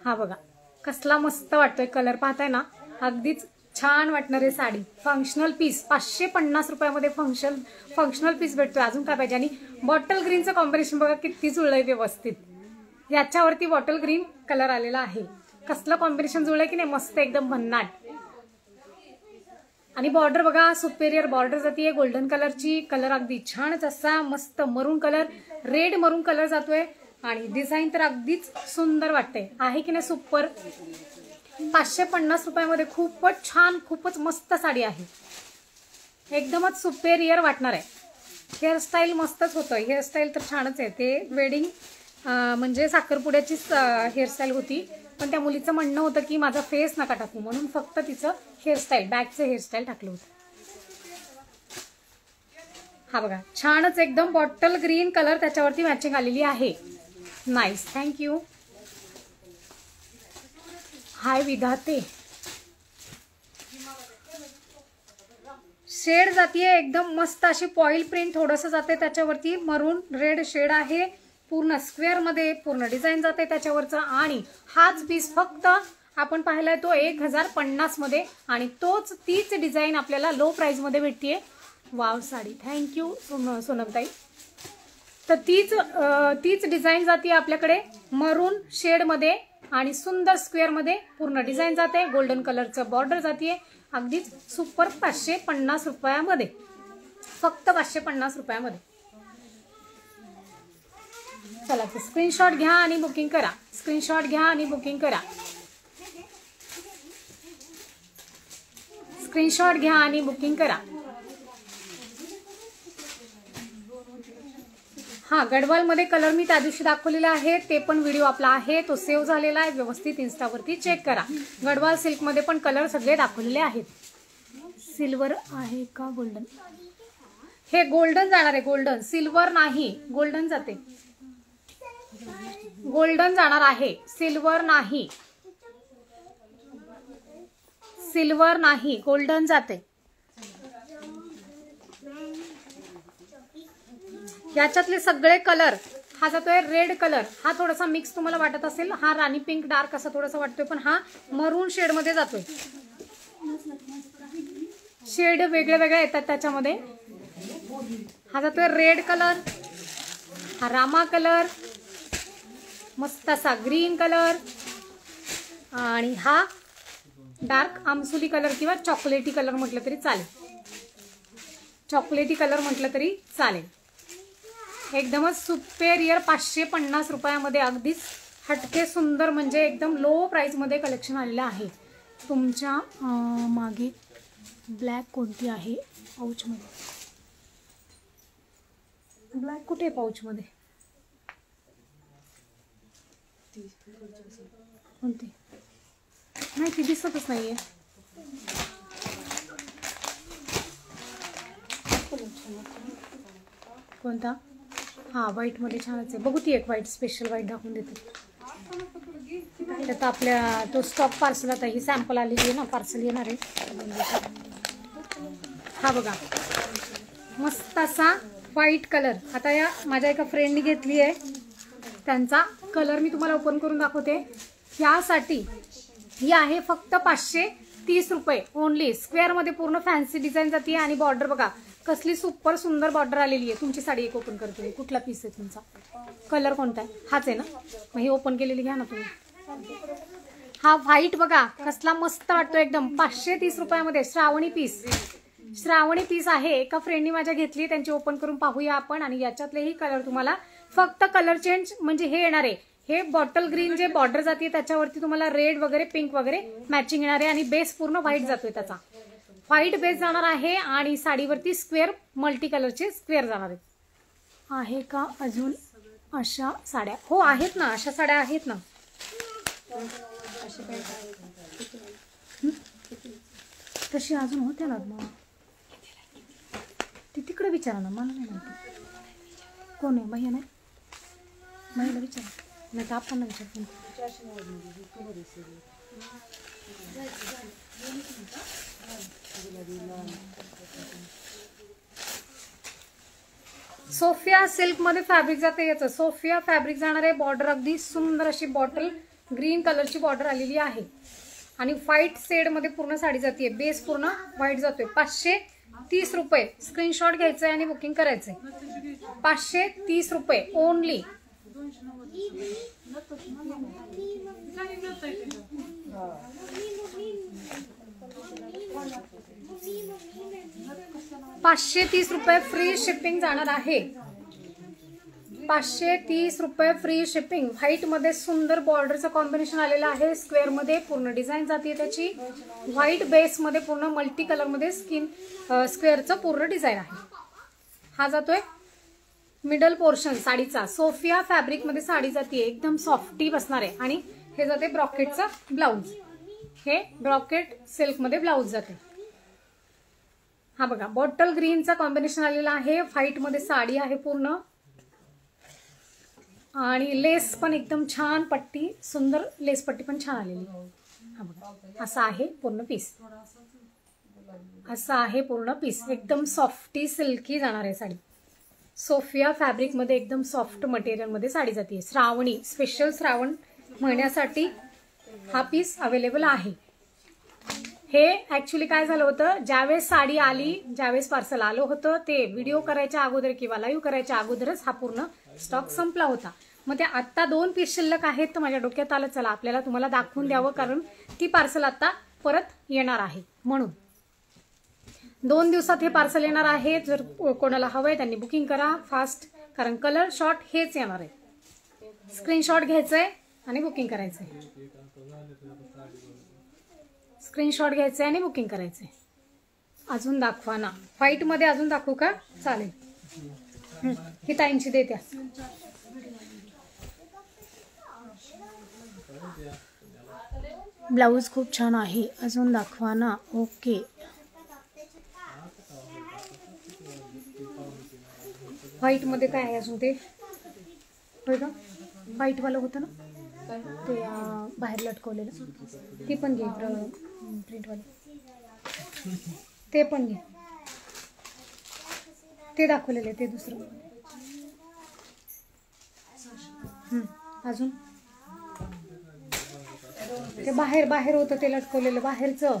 Speaker 1: हा बघा कसला मस्त वाटतोय कलर, पाहताय ना, अगदीच छान वाटणार आहे साडी. फंक्शनल पीस 550 रुपयामध्ये फंक्शनल पीस भेटतोय. अजून काय पाहिजे. आणि बॉटल ग्रीनचं कॉम्बिनेशन बघा किती जुळलंय व्यवस्थित. याच्यावरती बॉटल ग्रीन कलर आलेला आहे. कसलं कॉम्बिनेशन जुळलंय की नाही, मस्त एकदम भन्नाट. आणि बॉर्डर बघा, सुपेरियर बॉर्डर जातीये गोल्डन कलरची. कलर अगदी छानच असा मस्त मरून कलर, रेड मरून कलर जातोय. आणि डिझाईन तर अगदीच सुंदर वाटते, आहे की नाही सुपर. 550 रुपयामध्ये खूपच छान, खूपच मस्त साडी आहे. एकदमच सुपेरियर वाटणार आहे. हेअरस्टाईल मस्तच होतं, हेअरस्टाईल तर छानच आहे. ते वेडिंग म्हणजे साखरपुड्याचीच हेअरस्टाईल होती, पण त्या मुलीचं म्हणणं होतं की माझा फेस नका टाकू, म्हणून फक्त तिचं हेअरस्टाईल, बॅकचं हेअरस्टाईल टाकलं होतं. हा बघा छानच एकदम बॉटल ग्रीन कलर त्याच्यावरती मॅचिंग आलेली आहे. Nice, thank you. Hi Vidhate, shade जातीये एकदम मस्त अशी पॉइल प्रिंट, थोडंसं जाते त्याच्यावरती मरून रेड शेड आहे. पूर्ण स्क्वेअर मध्ये पूर्ण डिझाईन जाते त्याच्यावरचं. आणि हाच पीस फक्त आपण पाहिलाय तो 1050 मध्ये, आणि तीच डिझाईन आपल्याला लो प्राइस मध्ये भेटतीये. वाव साडी, थँक्यू सोनमताई. तर तीच डिझाईन जाते आपल्याकडे मरून शेड मध्ये आणि सुंदर स्क्वेअर मध्ये पूर्ण डिझाईन जाते. गोल्डन कलरचं बॉर्डर जाते. अगदीच सुपर 550 रुपयामध्ये, फक्त 550 रुपयामध्ये. चला तर स्क्रीनशॉट घ्या आणि बुकिंग करा, स्क्रीनशॉट घ्या आणि बुकिंग करा, स्क्रीनशॉट घ्या आणि बुकिंग करा. हा, गडवालमध्ये कलर मी त्या दिवशी दाखवलेला आहे, ते पण व्हिडिओ आपला आहे, तो सेव्ह झालेला आहे. व्यवस्थित इन्स्टावरती चेक करा. गडवाल सिल्कमध्ये पण कलर सगळे दाखवलेले आहेत. सिल्वर आहे का गोल्डन? हे गोल्डन जाणार आहे, गोल्डन, सिल्वर नाही, गोल्डन जाते. गोल्डन जाणार आहे, सिल्वर नाही, सिल्वर नाही, गोल्डन जाते. याच्यातले सगळे कलर, हा जातोय रेड कलर, हा थोडासा मिक्स तुम्हाला वाटत असेल, हा राणी पिंक डार्क असा थोडासा वाटतोय, पण हा मरून शेड मध्ये जातोय. शेड वेगळे वेगळे येतात त्याच्यामध्ये. हा जातोय रेड कलर, हा रामा कलर, मस्त असा ग्रीन कलर, आणि हा डार्क आमसुली कलर किंवा चॉकलेटी कलर म्हटलं तरी चालेल, चॉकलेटी कलर म्हटलं तरी चालेल. एकदमच सुपेरियर 550 रुपयामध्ये अगदीच हटके सुंदर, म्हणजे एकदम लो प्राइस मध्ये कलेक्शन आलेलं आहे. तुमच्या मागे ब्लॅक कोणती आहे पाऊच मध्ये? ब्लॅक कुठे पाऊच मध्ये? कोणती नाही, ती दिसतच नाहीये. कोणता? हा, व्हाईट मध्ये छानच आहे. बघू ती एक व्हाईट, स्पेशल व्हाईट दाखवून देते. त्यात आपल्या तो स्टॉक पार्सल, आता ही सॅम्पल आलेली आहे ना, पार्सल येणार आहे. हा बघा, मस्त असा व्हाईट कलर. आता या माझ्या एका फ्रेंडनी घेतली आहे, त्यांचा कलर मी तुम्हाला ओपन करून दाखवते. यासाठी ही आहे फक्त 530 रुपये ओनली. स्क्वेअरमध्ये पूर्ण फॅन्सी डिझाईन जाते आणि बॉर्डर बघा कसली सुपर सुंदर बॉर्डर आलेली आहे. तुमची साडी एक ओपन करते. कुठला पीस आहे तुमचा? कलर कोणता आहे? हाच आहे ना? मग ही ओपन केलेली घ्या ना तुम्ही. हा व्हाईट बघा कसला मस्त वाटतो एकदम. 530 रुपयामध्ये श्रावणी पीस. श्रावणी पीस आहे. एका फ्रेंडनी माझ्या घेतली, त्यांची ओपन करून पाहूया आपण. आणि याच्यातलेही कलर तुम्हाला फक्त कलर चेंज म्हणजे हे येणार आहे. हे बॉटल ग्रीन जे बॉर्डर जाते त्याच्यावरती तुम्हाला रेड वगैरे पिंक वगैरे मॅचिंग येणार आहे. आणि बेस पूर्ण व्हाईट जातोय, त्याचा व्हाईट बेस जाणार आहे. आणि साडीवरती स्क्वेअर मल्टी कलरचे स्क्वेअर जाणार आहेत. आहे का अजून अशा साड्या? हो आहेत ना, अशा साड्या आहेत ना. तशी अजून होत्या ना. मग ती तिकडे विचारा ना, मला नाही माहिती. कोण आहे? भैया नाही? भैयाला विचारा, नाही तर आपण विचारतो. सोफिया सिल्क मध्ये फॅब्रिक जाते. याचं सोफिया फॅब्रिक जाणार आहे. बॉर्डर अगदी सुंदर अशी बॉटल ग्रीन कलरची बॉर्डर आलेली आहे. आणि व्हाईट शेड मध्ये पूर्ण साडी जाते. बेस पूर्ण व्हाईट जातोय. 530 रुपये. स्क्रीनशॉट घ्यायचंय आणि बुकिंग करायचंय. 530 रुपये ओनली. ₹530 फ्री शिपिंग जाणार आहे. 530 रुपये फ्री शिपिंग. व्हाईट मध्ये सुंदर बॉर्डरचं कॉम्बिनेशन आलेलं आहे. स्क्वेअर मध्ये पूर्ण डिझाईन जाते त्याची. व्हाईट बेस मध्ये पूर्ण मल्टी कलर मध्ये स्क्वेअरचं पूर्ण डिझाईन आहे. हा जातोय मिडल पोर्शन साडीचा. सोफिया फॅब्रिक मध्ये साडी जाते. एकदम सॉफ्टी बसणार आहे. आणि हे जाते ब्रॉकेटचा ब्लाउज. हे ब्रॉकेट सिल्क मध्ये ब्लाउज जाते. हा बघा बॉटल ग्रीनचा कॉम्बिनेशन आलेला आहे. व्हाईट मध्ये साडी आहे पूर्ण. आणि लेस पण एकदम छान पट्टी, सुंदर लेस पट्टी पण छान आलेली. हा बघा असा आहे पूर्ण पीस. असा आहे पूर्ण पीस. एकदम सॉफ्टी सिल्की जाणार आहे साडी. सोफिया फॅब्रिक मध्ये एकदम सॉफ्ट मटेरियल मध्ये साडी जाते. श्रावणी स्पेशल श्रावण महिन्यासाठी हा पीस अवेलेबल आहे. हे ऍक्च्युली काय झालं होतं, ज्यावेळेस साडी आली, ज्यावेळेस पार्सल आलं होतं, ते व्हिडिओ करायच्या अगोदर किंवा लाईव्ह करायच्या अगोदरच हा पूर्ण स्टॉक संपला होता. मग ते आत्ता 2 पीस शिल्लक आहेत. तर माझ्या डोक्यात आलं चला आपल्याला तुम्हाला दाखवून द्यावं, कारण ती पार्सल आता परत येणार आहे. म्हणून 2 दिवसात हे पार्सल येणार आहे. जर कोणाला हवंय त्यांनी बुकिंग करा फास्ट, कारण कलर शॉर्ट हेच येणार आहे. स्क्रीनशॉट घ्यायचंय आणि बुकिंग करायचंय. स्क्रीनशॉट घ्यायचंय आणि बुकिंग करायचंय. अजून दाखवा ना. व्हाईट मध्ये अजून दाखवू का? चालेल. ही ताईंची देत्या. ब्लाऊज खूप छान आहे. अजून दाखवा ना. ओके. व्हाईट मध्ये काय आहे अजून? ते होय का व्हाईट वाला होतं ना ते बाहेर लटकवलेलं. ती पण घे प्रिंट वाली. ते पण घे. ते दाखवलेले ते दुसरं. अजून ते बाहेर बाहेर होतं ते लटकवलेलं बाहेरचं,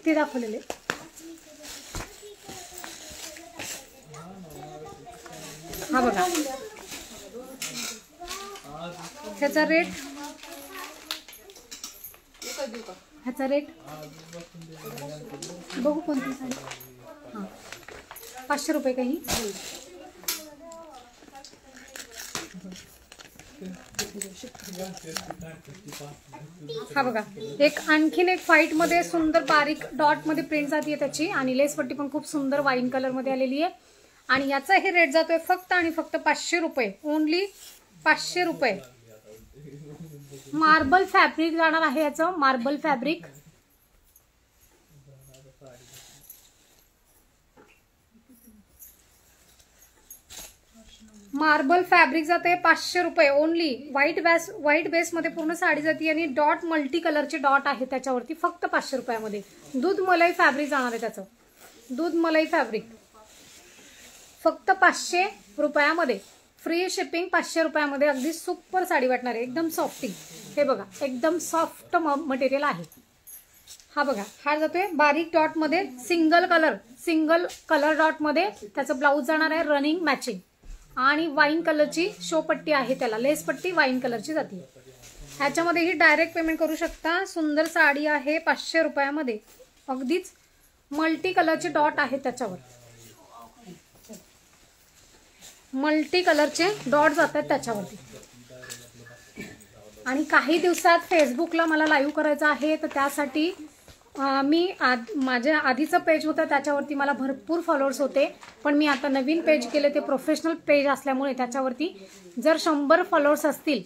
Speaker 1: ते दाखवलेले. हा बघा ह्याचा रेट, ह्याचा रेट बघू कोणती साडी. हां 500 रुपये काही. हा बघा एक आणखीन एक व्हाईट मध्ये सुंदर बारीक डॉट मध्ये प्रिंट जाते त्याची. आणि लेस पट्टी पण खूप सुंदर वाईन कलर मध्ये आलेली आहे. आणि याचा हे रेट जातोय फक्त आणि फक्त 500 रुपये. ओनली 500 रुपये. मार्बल फॅब्रिक जाणार आहे याचं, मार्बल फॅब्रिक. मार्बल फॅब्रिक जाते 500 रुपये ओनली. व्हाईट बेस मध्ये पूर्ण साडी जाते आणि डॉट मल्टी कलरचे डॉट आहे त्याच्यावरती, फक्त 500 रुपयामध्ये. दूध मलाई फॅब्रिक जाणार आहे त्याचं, दूध मलाई फॅब्रिक फक्त 500 रुपयामध्ये. फ्री शिपिंग 500 रुपयामध्ये. अगदी सुपर साडी वाटणार आहे, एकदम सॉफ्टिंग. हे बघा एकदम सॉफ्ट मटेरियल आहे. हा बघा, हा जातोय बारीक डॉट मध्ये, सिंगल कलर डॉट मध्ये. त्याचं ब्लाऊज जाणार आहे रनिंग मॅचिंग आणि वाईन कलरची शो पट्टी आहे, त्याला लेस पट्टी वाईन कलरची जाते. ह्याच्यामध्ये ही डायरेक्ट पेमेंट करू शकता. सुंदर साडी आहे 500 रुपयामध्ये. अगदीच मल्टी कलरचे डॉट आहे त्याच्यावर, मल्टी कलरचे डॉट जातात त्याच्यावरती. आणि काही दिवसात फेसबुकला मला लाईव्ह करायचं आहे, तर त्यासाठी मी माझ्या आधीचं पेज होतं त्याच्यावरती मला भरपूर फॉलोअर्स होते, पण मी आता नवीन पेज केले, ते प्रोफेशनल पेज असल्यामुळे त्याच्यावरती जर 100 फॉलोअर्स असतील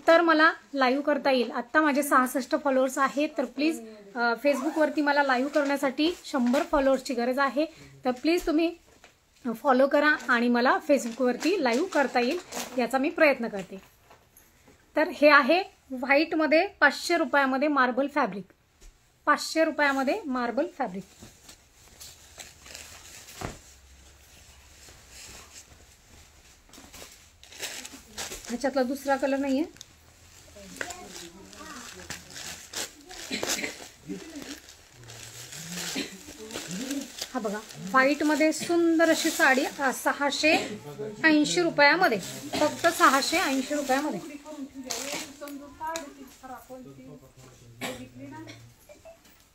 Speaker 1: तर मला लाईव्ह करता येईल. आत्ता माझे 66 फॉलोअर्स आहेत, तर प्लीज फेसबुकवरती मला लाईव्ह करण्यासाठी 100 फॉलोअर्सची गरज आहे. तर प्लीज तुम्ही फॉलो करा आणि मला फेसबुकवरती लाईव्ह करता येईल याचा मी प्रयत्न करते. तर हे आहे व्हाईटमध्ये 500 रुपयामध्ये मार्बल फॅब्रिक, 500 रुपयामध्ये मार्बल फॅब्रिक. ह्याच्यातला दुसरा कलर नाहीये. हा बघा, व्हाईट मध्ये सुंदर अशी साडी 680 रुपयामध्ये, फक्त 680 रुपयामध्ये.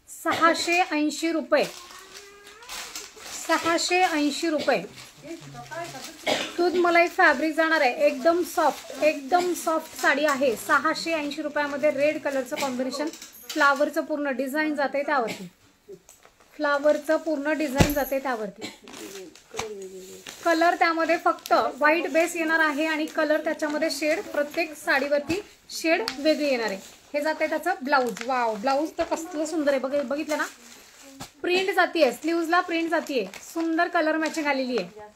Speaker 1: 680 रुपये, 680 रुपये. दूध मलाई फॅब्रिक जाणार आहे, एकदम सॉफ्ट साडी आहे. 680 रुपयामध्ये रेड कलरचं कॉम्बिनेशन, फ्लावरचं पूर्ण डिझाईन जाते त्यावरती, फ्लावरचं पूर्ण डिझाईन जाते त्यावरती. कलर त्यामध्ये फक्त व्हाईट बेस येणार आहे आणि कलर त्याच्यामध्ये शेड, प्रत्येक साडीवरती शेड वेगळी येणार आहे. हे जाते त्याचं ब्लाऊज. वाव, ब्लाऊज तर कसलं सुंदर आहे, बघितलं ना. प्रिंट जातीये, स्लीव्हजला प्रिंट जातीये, सुंदर कलर मॅचिंग आलेली आहे.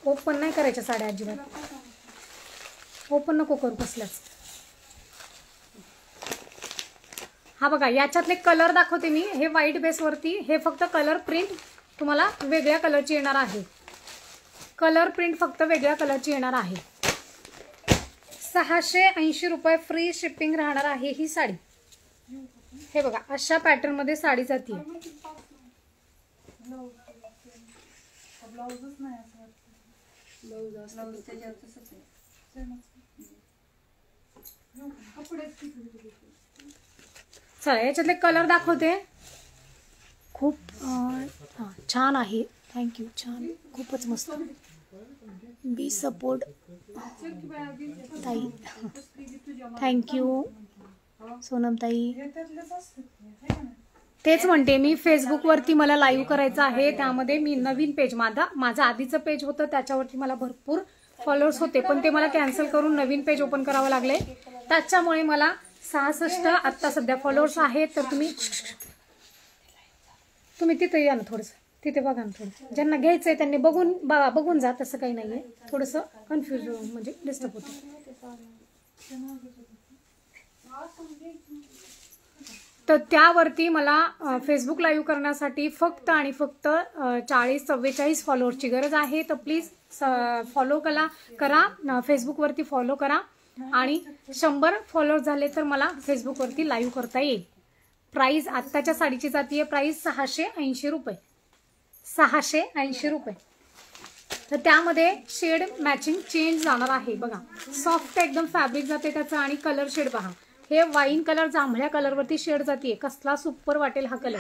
Speaker 1: ओपन नाही करायच्या साड्या अजिबात, ओपन नको करू कसल्याच. हा बघा, याच्यातले कलर दाखवते मी. हे व्हाईट बेसवरती, हे फक्त कलर प्रिंट तुम्हाला वेगळ्या कलरची येणार आहे. कलर प्रिंट फक्त वेगळ्या कलरची येणार आहे. 680 रुपये फ्री शिपिंग राहणार आहे ही साडी. हे बघा, अशा पॅटर्न मध्ये साडी जाते. चला, याच्यातले कलर दाखवते. खूप छान आहे. थँक्यू, छान, खूपच मस्त. बी सपोर्ट ताई, थँक्यू सोनम ताई. तेच म्हणते मी, फेसबुकवरती मला लाईव्ह करायचं आहे. त्यामध्ये मी नवीन पेज, माझं आधीचं पेज होतं त्याच्यावरती मला भरपूर फॉलोअर्स होते, पण ते मला कॅन्सल करून नवीन पेज ओपन करावं लागले. त्याच्यामुळे मला 66 आत्ता सध्या फॉलोअर्स आहेत. तर तुम्ही तिथे या ना, थोडंसं तिथे बघा ना, थोडं ज्यांना घ्यायचंय त्यांनी बघून जा. तसं काही नाहीये, थोडंसं कन्फ्युज म्हणजे डिस्टर्ब होतं. तर त्यावरती मला फेसबुक लाईव्ह करण्यासाठी फक्त आणि फक्त 40-44 फॉलोअर्सची गरज आहे. तर प्लीज फॉलो करा, फेसबुकवरती फॉलो करा. आणि 100 फॉलोअर्स झाले तर मला फेसबुकवरती लाईव्ह करता येईल. प्राइस आत्ताच्या साडीची जातीये प्राइस 680 रुपये, 680 रुपये. तर त्यामध्ये शेड मॅचिंग चेंज जाणार आहे. बघा, सॉफ्ट एकदम फॅब्रिक जाते त्याचं. आणि कलर शेड पहा, हे वाईन कलर जांभळ्या कलरवरती शेड जाते. कसला सुपर वाटेल हा कलर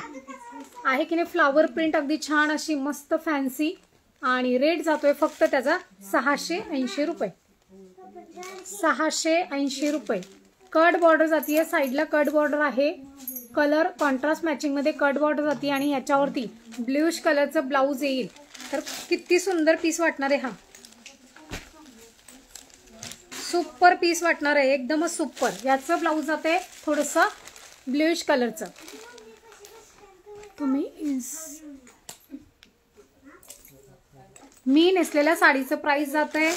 Speaker 1: आहे की नाही. फ्लावर प्रिंट अगदी छान अशी मस्त फॅन्सी. आणि रेट जातोय फक्त त्याचा 680 रुपये, 680 रुपये. कट बॉर्डर जातीये, साईडला कट बॉर्डर आहे. कलर कॉन्ट्रास्ट मॅचिंग मध्ये कट बॉर्डर जाते आणि ह्याच्यावरती ब्ल्यूश कलरचं ब्लाऊज येईल. तर किती सुंदर पीस वाटणार आहे हा. सुपर पीस वाटणार आहे, एकदमच सुपर. याचं ब्लाऊज जाते थोडंसं ब्ल्यूश कलरचं. तुम्ही मी नेसलेल्या साडीचं प्राइस जाते,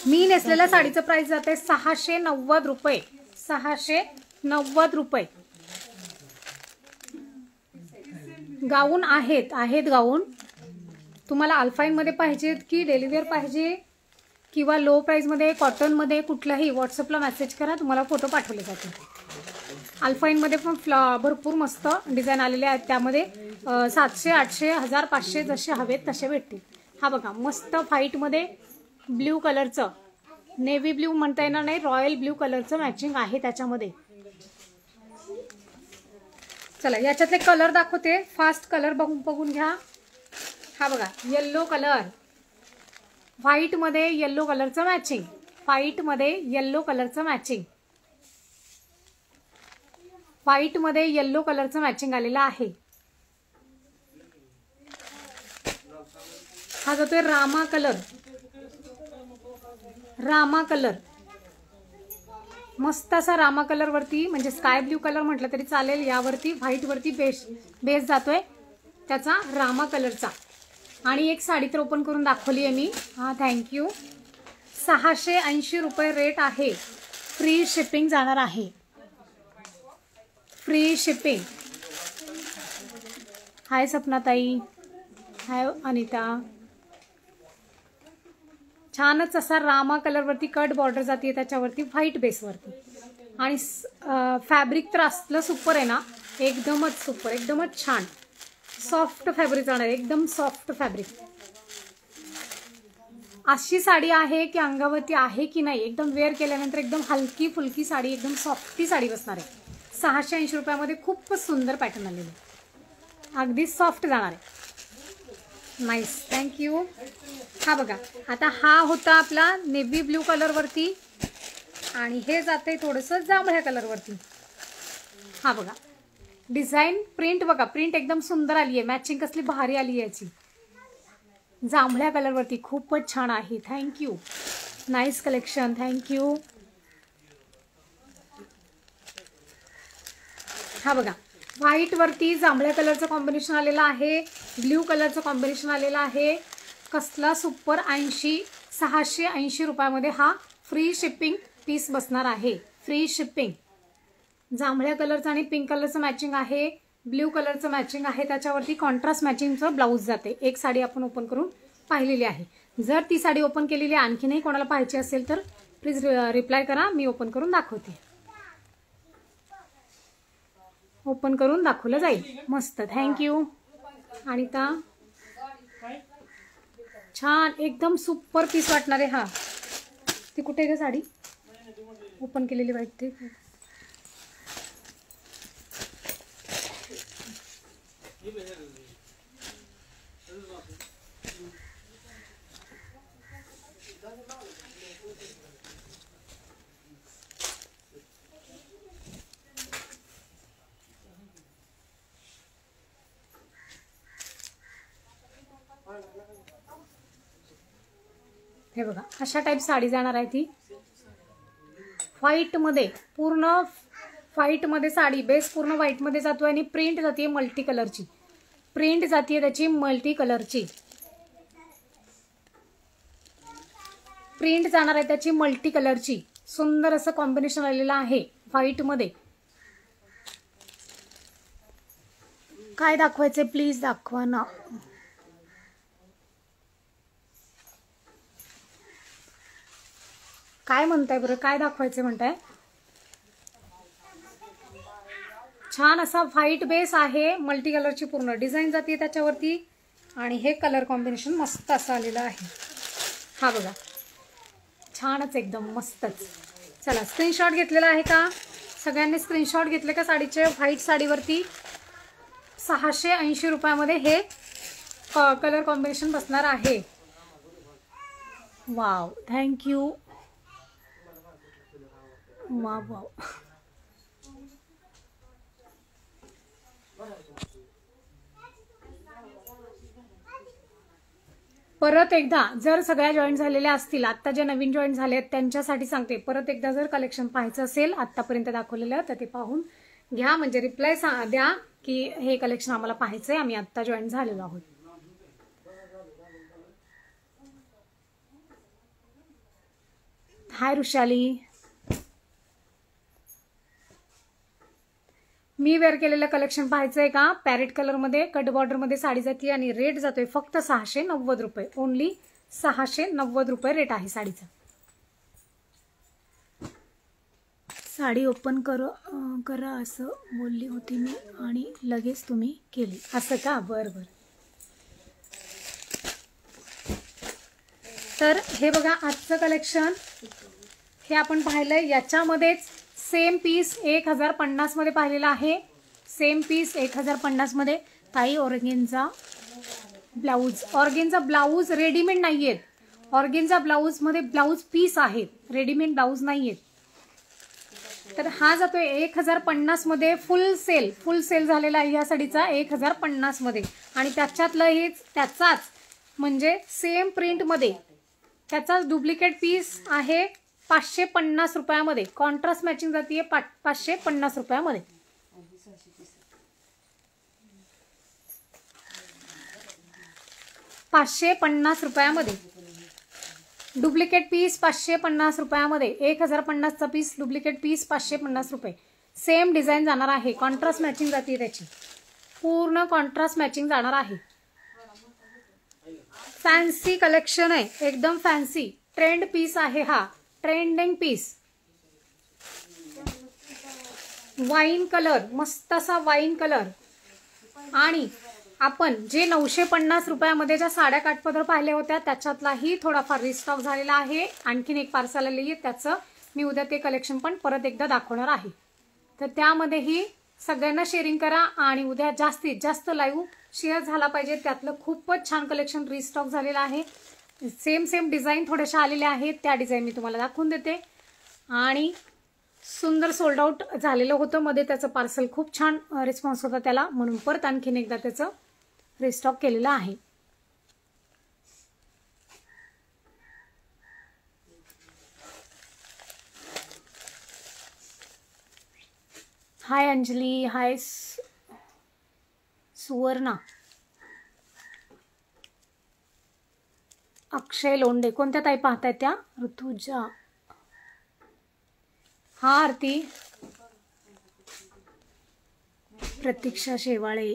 Speaker 1: मी नेसलेल्या साडीचं प्राइस जाते 690 रुपये. 690 रुपये. गाऊन आहेत गाऊन. तुम्हाला अल्फाईन मध्ये पाहिजेत की डेली वेअर पाहिजे किंवा लो प्राइस मध्ये कॉटन मध्ये कुठलाही व्हॉट्सअपला मेसेज करा, तुम्हाला फोटो पाठवले जातील. अल्फाईन मध्ये पण भरपूर मस्त डिझाईन आलेले आहेत. त्यामध्ये 700, 800, 1000, 500 जसे हवेत तसे भेटतील. हा बघा मस्त व्हाईट मध्ये ब्ल्यू कलरचं, नेव्ही ब्ल्यू म्हणता येणार नाही, रॉयल ब्ल्यू कलरचं मॅचिंग आहे त्याच्यामध्ये. चला याच्यातले कलर दाखवते, फास्ट कलर बघून घ्या. हा बघा येल्लो कलर, व्हाईट मध्ये येल्लो कलरचं मॅचिंग, व्हाईट मध्ये येल्लो कलरचं मॅचिंग, व्हाईट मध्ये येल्लो कलरचं मॅचिंग आलेलं आहे. हा जातोय रामा कलर, रामा कलर. मस्त असा रामा कलर वरती, म्हणजे स्काय ब्ल्यू कलर म्हटलं तरी चालेल. यावरती व्हाईट वरती बेस जातोय त्याचा रामा कलरचा. आणि एक साडी तर ओपन करून दाखवली आहे मी. हा थँक्यू. 680 रुपये रेट आहे. फ्री शिपिंग जाणार आहे, फ्री शिपिंग. हाय सपनाताई, हाय अनिता. छानच असा रामा कलर वरती कट बॉर्डर जाते त्याच्यावरती व्हाईट बेस वरती. आणि फॅब्रिक तर असलं सुपर आहे ना, एकदमच सुपर, एकदमच छान. सॉफ्ट फॅब्रिक जाणार, एकदम सॉफ्ट फॅब्रिक. अशी साडी आहे की अंगावरती आहे की नाही, एकदम वेअर केल्यानंतर एकदम हलकी फुलकी साडी, एकदम सॉफ्टी साडी बसणार आहे. 680 रुपयामध्ये खूपच सुंदर पॅटर्न आलेले, अगदी सॉफ्ट जाणार आहे. Nice, thank you. हा बघा आता हा होता आपला नेव्ही ब्ल्यू कलर वरती आणि हे जाते थोडंसं जांभळ्या कलर वरती. हा बघा डिझाईन, प्रिंट बघा, प्रिंट एकदम सुंदर आली आहे. मॅचिंग कसली भारी आली आहे याची. जांभळ्या कलर वरती खूपच छान आहे. थँक्यू. Nice collection, thank you. हा बघा व्हाईट वरती जांभळ्या कलरचं कॉम्बिनेशन आलेलं आहे, ब्ल्यू कलरचं कॉम्बिनेशन आलेलं आहे. कसला सुपर. 680 रुपयामध्ये हा फ्री शिपिंग पीस बसणार आहे. Free shipping. जांभळ्या कलरचं आणि पिंक कलरचं मॅचिंग आहे, ब्ल्यू कलरचं मॅचिंग आहे. त्याच्यावरती कॉन्ट्रास्ट मॅचिंगचं ब्लाऊज जाते. एक साडी आपण ओपन करून पाहिलेली आहे. जर ती साडी ओपन केलेली आणखीनही कोणाला पाहिजे असेल तर प्लीज रिप्लाय करा, मी ओपन करून दाखवते. ओपन करून दाखवलं जाईल. मस्त, थँक्यू अनिता. छान एकदम सुपर पीस वाटणार आहे हा. ती कुठे ग साडी ओपन केलेली वाटते. हे बघा अशा टाइप साडी जाणार आहे ती. व्हाईट मध्ये, पूर्ण व्हाईट मध्ये साडी, बेस पूर्ण व्हाईट मध्ये जातोय आणि प्रिंट जाते मल्टी कलरची. प्रिंट जाते त्याची मल्टी कलरची. प्रिंट जाणार आहे त्याची मल्टी कलरची. सुंदर असं कॉम्बिनेशन आलेलं आहे व्हाईट मध्ये. काय दाखवायचे प्लीज दाखवा ना. काय म्हणताय बरं, काय दाखवायचे म्हणताय. छान असा व्हाईट बेस आहे, मल्टी कलरची पूर्ण डिझाईन जाते त्याच्यावरती आणि हे कलर कॉम्बिनेशन मस्त असं आलेलं आहे. हा बघा छानच एकदम मस्तच. चला स्क्रीनशॉट घेतलेला आहे का सगळ्यांनी? स्क्रीनशॉट घेतले का साडीचे? व्हाईट साडीवरती 680 रुपयामध्ये हे कलर कॉम्बिनेशन बसणार आहे. Wow, thank you. वा वा. परत एकदा जर सगळ्या जॉईन झालेल्या असतील, आत्ता जे नवीन जॉईन झाले आहेत त्यांच्यासाठी सांगते, परत एकदा जर कलेक्शन पाहायचं असेल आत्तापर्यंत दाखवलेलं तर ते पाहून घ्या, म्हणजे रिप्लाय द्या की हे कलेक्शन आम्हाला पाहायचंय, आम्ही आत्ता जॉईन झालेलो आहोत. हाय रुशाली. मी वेअर केलेलं कलेक्शन पाहायचंय का? पॅरेट कलर मध्ये कट बॉर्डर मध्ये साडी जाते आणि रेट जातोय फक्त 690 रुपये. ओनली 690 रुपये रेट आहे साडीचा. साडी ओपन करा असं बोलली होती मी आणि लगेच तुम्ही केली असं का? बरं बरं. तर हे बघा आजचं कलेक्शन हे आपण पाहिलंय. याच्यामध्येच सेम पीस 1050 मध्ये पाहिलेला आहे. सेम पीस 1050 मध्ये. ताई organza blouse, organza blouse readymade नाहीयेत. ऑर्गेन्झा ब्लाऊज मध्ये ब्लाऊज पीस आहेत, रेडीमेड ब्लाऊज नाहीयेत. तर हा जातोय 1050 मध्ये. फुल सेल झालेला आहे या साडीचा 1050 मध्ये. आणि त्याच्यातलं हेच त्याचाच म्हणजे सेम प्रिंट मध्ये त्याचाच डुप्लिकेट पीस आहे 550 रुपयामध्ये. कॉन्ट्रास्ट मॅचिंग जातीये 550 रुपयामध्ये. ₹550 डुप्लिकेट पीस 550 रुपयामध्ये. 1050 चा पीस डुप्लिकेट पीस 550 रुपये. सेम डिझाईन जाणार आहे, कॉन्ट्रास्ट मॅचिंग जाते त्याची, पूर्ण कॉन्ट्रास्ट मॅचिंग जाणार आहे. फॅन्सी कलेक्शन आहे, एकदम फॅन्सी ट्रेंड पीस आहे हा, ट्रेंडिंग पीस. वाईन कलर, मस्त असा वाईन कलर. आणि आपण जे 950 रुपयामध्ये ज्या साड्या काठपदर पाहिल्या होत्या त्याच्यातलाही थोडाफार रिस्टॉक झालेला आहे. आणखीन एक पार्सल आलेली आहे, त्याचं मी उद्या ते कलेक्शन पण परत एकदा दाखवणार आहे. तर त्यामध्येही सगळ्यांना शेअरिंग करा आणि उद्या जास्तीत जास्त लाईव्ह शेअर झाला पाहिजे. त्यातलं खूपच छान कलेक्शन रिस्टॉक झालेलं आहे. सेम डिझाईन थोड्याशा आलेल्या आहेत, त्या डिझाईन मी तुम्हाला दाखवून देते. आणि सुंदर सोल्ड आउट झालेलं होतं मध्ये, त्याचं पार्सल खूप छान रिस्पॉन्स होता त्याला, म्हणून परत आणखीन एकदा त्याचं रिस्टॉक केलेलं आहे. हाय अंजली, हाय सुवर्णा. अक्षय लोंढे, कोणत्या ताई पाहताय त्या? ऋतुजा, हा आरती, प्रतीक्षा शेवाळे.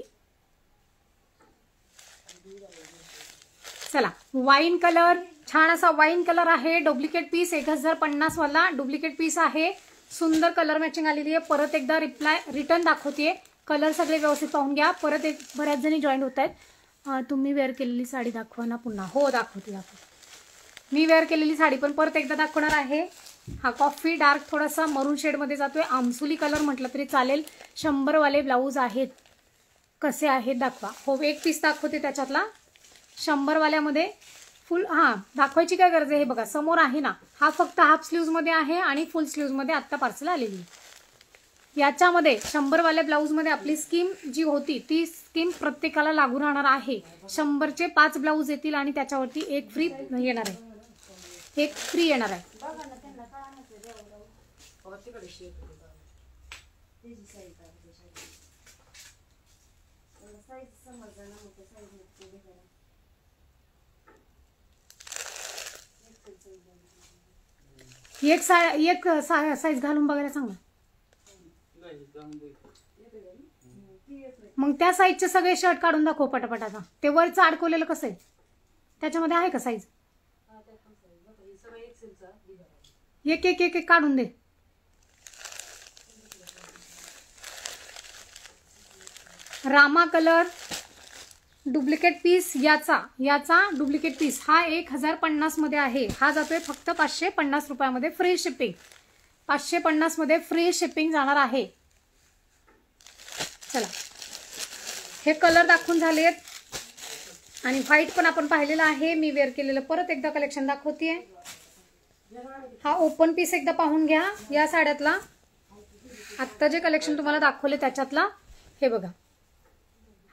Speaker 1: चला, वाईन कलर, छान असा वाईन कलर आहे. डुप्लिकेट पीस 1050 वाला डुप्लिकेट पीस आहे. सुंदर कलर मॅचिंग आलेली आहे. परत एकदा रिटर्न दाखवते. कलर सगळे व्यवस्थित पाहून घ्या. परत एक बऱ्याच जणी जॉईन होत आहेत. तुम्ही वेअर केलेली साडी दाखवा ना पुन्हा. हो दाखवते. मी वेअर केलेली साडी पण परत एकदा दाखवणार आहे. हा कॉफी डार्क थोडासा मरून शेड मध्ये जातोय. आमसुली कलर म्हटलं तरी चालेल. 100 वाले ब्लाऊज आहेत. कसे आहेत दाखवा. हो, एक पीस दाखवते त्याच्यातला. 100 वाल्यामध्ये फुल, हा दाखवायची काय गरज आहे. हे बघा समोर आहे ना, हा फक्त हाफ स्लीव्ज मध्ये आहे आणि फुल स्लीव्ज मध्ये आता पार्सल आलेली. याच्यामध्ये 100 वाल्या ब्लाऊज मध्ये आपली स्कीम जी होती ती स्कीम प्रत्येकाला लागू राहणार आहे. 100चे 5 ब्लाऊज येतील आणि त्याच्यावरती एक फ्री येणार आहे. एक फ्री येणार आहे. एक साईज घालून बघायला सांग ना. मग त्या साईजचे सगळे शर्ट काढून दाखव पटापटाचा. ते वरचं अडकवलेलं कसं आहे, त्याच्यामध्ये आहे का साईज? एक एक एक एक काढून दे. रामा कलर डुप्लिकेट पीस, याचा डुप्लिकेट पीस हा 1050 मध्ये आहे. हा जातोय फक्त 550 रुपयामध्ये फ्री शिपिंग. 550 मध्ये फ्री शिपिंग जाणार आहे. चला, हे कलर दाखवून झालेत आणि व्हाईट पण आपण पाहिलेलं आहे. मी वेअर केलेलं परत एकदा कलेक्शन दाखवतेय. हा ओपन पीस एकदा पाहून घ्या या साड्यातला. आत्ता जे कलेक्शन तुम्हाला दाखवले त्याच्यातला हे बघा.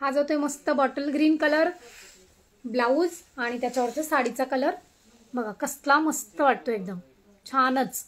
Speaker 1: हा जो ते मस्त बॉटल ग्रीन कलर ब्लाऊज आणि त्याच्यावरचा साडीचा कलर बघा कसला मस्त वाटतो, एकदम छानच.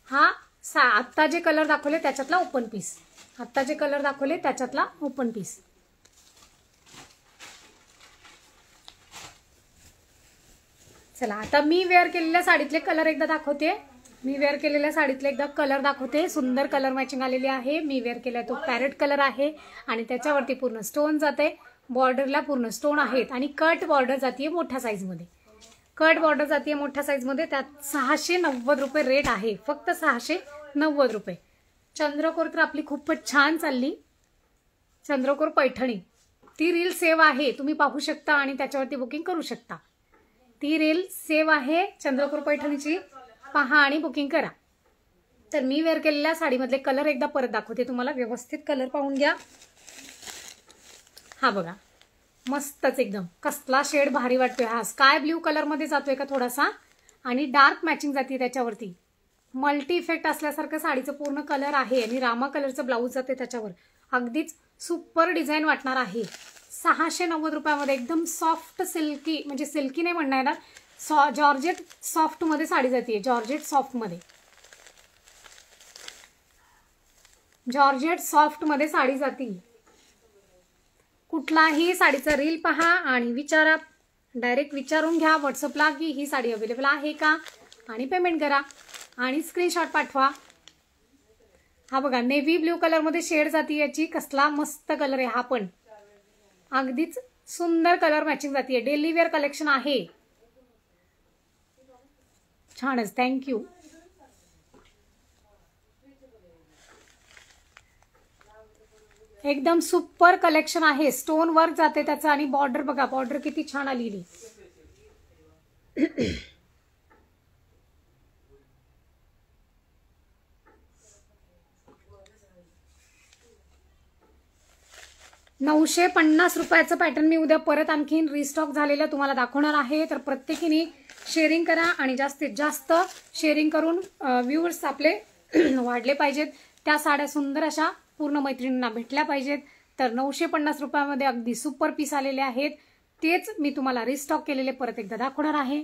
Speaker 1: हा आत्ता जे कलर दाखवले त्याच्यातला ओपन पीस. आत्ता जे कलर दाखवले त्याच्यातला ओपन पीस. चला आता मी वेअर केलेल्या साडीतले कलर एकदा दाखवते. मी वेअर केलेल्या साडीतले एकदा कलर दाखवते. सुंदर कलर मॅचिंग आलेली आहे. मी वेअर केलाय तो पॅरेट कलर आहे आणि त्याच्यावरती पूर्ण स्टोन जाते. बॉर्डरला पूर्ण स्टोन आहेत आणि कट बॉर्डर जातीये मोठ्या साईजमध्ये. कट बॉर्डर जातीये मोठ्या साईजमध्ये. त्यात 690 रुपये रेट आहे, फक्त 690 रुपये. चंद्रकोर तर आपली खूपच छान चालली. चंद्रकोर पैठणी ती रील सेव्ह आहे, तुम्ही पाहू शकता आणि त्याच्यावरती बुकिंग करू शकता. ती रील सेव्ह आहे चंद्रकोर पैठणीची, पहा आणि बुकिंग करा. तर मी वेअर केलेल्या साडीमधले कलर एकदा परत दाखवते तुम्हाला. व्यवस्थित कलर पाहून घ्या. हा बघा मस्तच एकदम कसला शेड भारी वाटतोय. हा स्काय ब्ल्यू कलर मध्ये जातोय का थोडासा आणि डार्क मॅचिंग जाते त्याच्यावरती. मल्टी इफेक्ट असल्यासारखं साडीचं पूर्ण कलर आहे आणि रामा कलरचं ब्लाऊज जाते त्याच्यावर. अगदीच सुपर डिझाईन वाटणार आहे. 690 रुपयामध्ये एकदम सॉफ्ट सिल्की, म्हणजे सिल्की नाही म्हणणार ना, जॉर्जेट सॉफ्ट मध्ये साडी जाते. जॉर्जेट सॉफ्ट मध्ये, जॉर्जेट सॉफ्ट मध्ये साडी जाते. कुठलाही साडीचा रील पहा आणि विचारा, डायरेक्ट विचारून घ्या व्हॉट्सअपला की ही साडी अवेलेबल आहे का, आणि पेमेंट करा आणि स्क्रीनशॉट पाठवा. हा बघा नेव्ही ब्ल्यू कलर मध्ये शेड जाती याची. कसला मस्त कलर आहे हा पण. अगदीच सुंदर कलर मॅचिंग जातीये. डेली वेअर कलेक्शन आहे. छानच. थँक्यू. एकदम सुपर कलेक्शन आहे. स्टोन वर्क जाते त्याचं आणि बॉर्डर बघा, बॉर्डर किती छान आलेली. ₹950 पॅटर्न मी उद्या परत आणखीन रिस्टॉक झालेलं तुम्हाला दाखवणार आहे. तर प्रत्येकीने शेअरिंग करा आणि जास्तीत जास्त शेअरिंग करून व्ह्यूअर्स आपले वाढले पाहिजेत. त्या साड्या सुंदर अशा पूर्ण मैत्रिणींना भेटल्या पाहिजेत. तर 950 रुपयामध्ये अगदी सुपर पीस आलेले आहेत. तेच मी तुम्हाला रिस्टॉक केलेले परत एकदा दाखवणार आहे.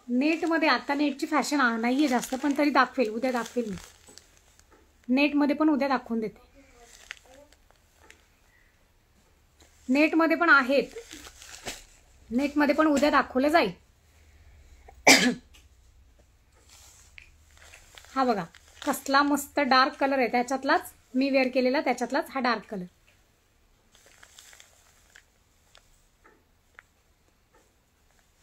Speaker 1: नेटमध्ये आता नेटची फॅशन नाहीये जास्त, पण तरी दाखवेल, उद्या दाखवेल मी. नेटमध्ये पण उद्या दाखवून देते. नेटमध्ये पण आहेत, नेटमध्ये पण उद्या दाखवलं जाईल. हा बघा कसला मस्त डार्क कलर आहे. त्याच्यातलाच मी वेअर केलेला, त्याच्यातलाच हा डार्क कलर.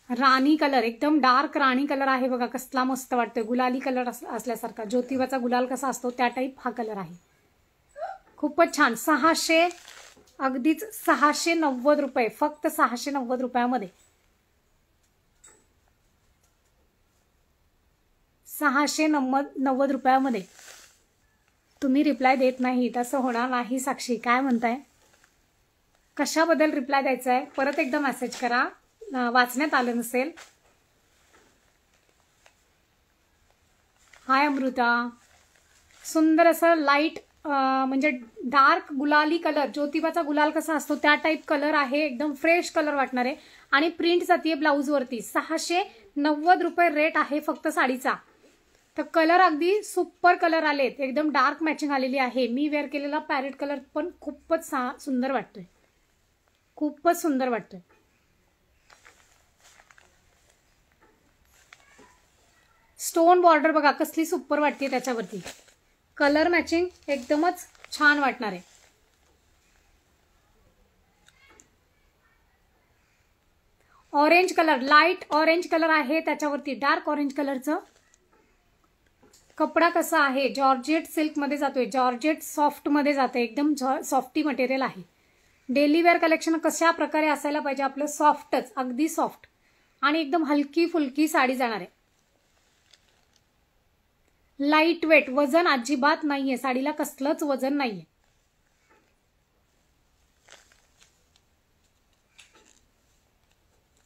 Speaker 1: राणी कलर, एकदम डार्क राणी कलर आहे बघा. कसला मस्त वाटतोय. गुलाली कलर असल्यासारखा, ज्योतिबाचा गुलाल कसा असतो त्या टाईप हा कलर आहे. खूपच छान. 600, अगदीच 690 रुपये, फक्त 690 रुपयामध्ये. 690 रुपयामध्ये. तुम्ही रिप्लाय देत नाही, तसं होणार नाही. साक्षी काय म्हणताय, कशाबद्दल रिप्लाय द्यायचा आहे? परत एकदा मेसेज करा, वाचण्यात आलं नसेल. हाय अमृता. सुंदर असं लाईट म्हणजे डार्क गुलाली कलर, ज्योतिबाचा गुलाल कसा असतो त्या टाईप कलर आहे. एकदम फ्रेश कलर वाटणार आहे आणि प्रिंट जातीये ब्लाऊज वरती. 690 रुपये रेट आहे फक्त साडीचा. तर कलर अगदी सुपर कलर आलेत, एकदम डार्क मॅचिंग आलेली आहे. मी वेअर केलेला पॅरेट कलर पण खूपच सुंदर वाटतोय, खूपच सुंदर वाटतोय. स्टोन बॉर्डर बघा कसली सुपर वाटते त्याच्यावरती. कलर मॅचिंग एकदमच छान वाटणार आहे. Orange colour, light orange colour आहे, त्याच्यावरती डार्क ऑरेंज कलरचं. कपडा कसा आहे, जॉर्जेट सिल्क मध्ये जातोय, जॉर्जेट सॉफ्ट मध्ये जाते, एकदम सॉफ्टी मटेरियल आहे. डेली वेअर कलेक्शन कशा प्रकारे असायला पाहिजे आपलं, सॉफ्टच, अगदी सॉफ्ट आणि एकदम हलकी फुलकी साडी जाणार आहे. लाईट वेट, वजन अजिबात नाहीये साडीला, कसलंच वजन नाहीये.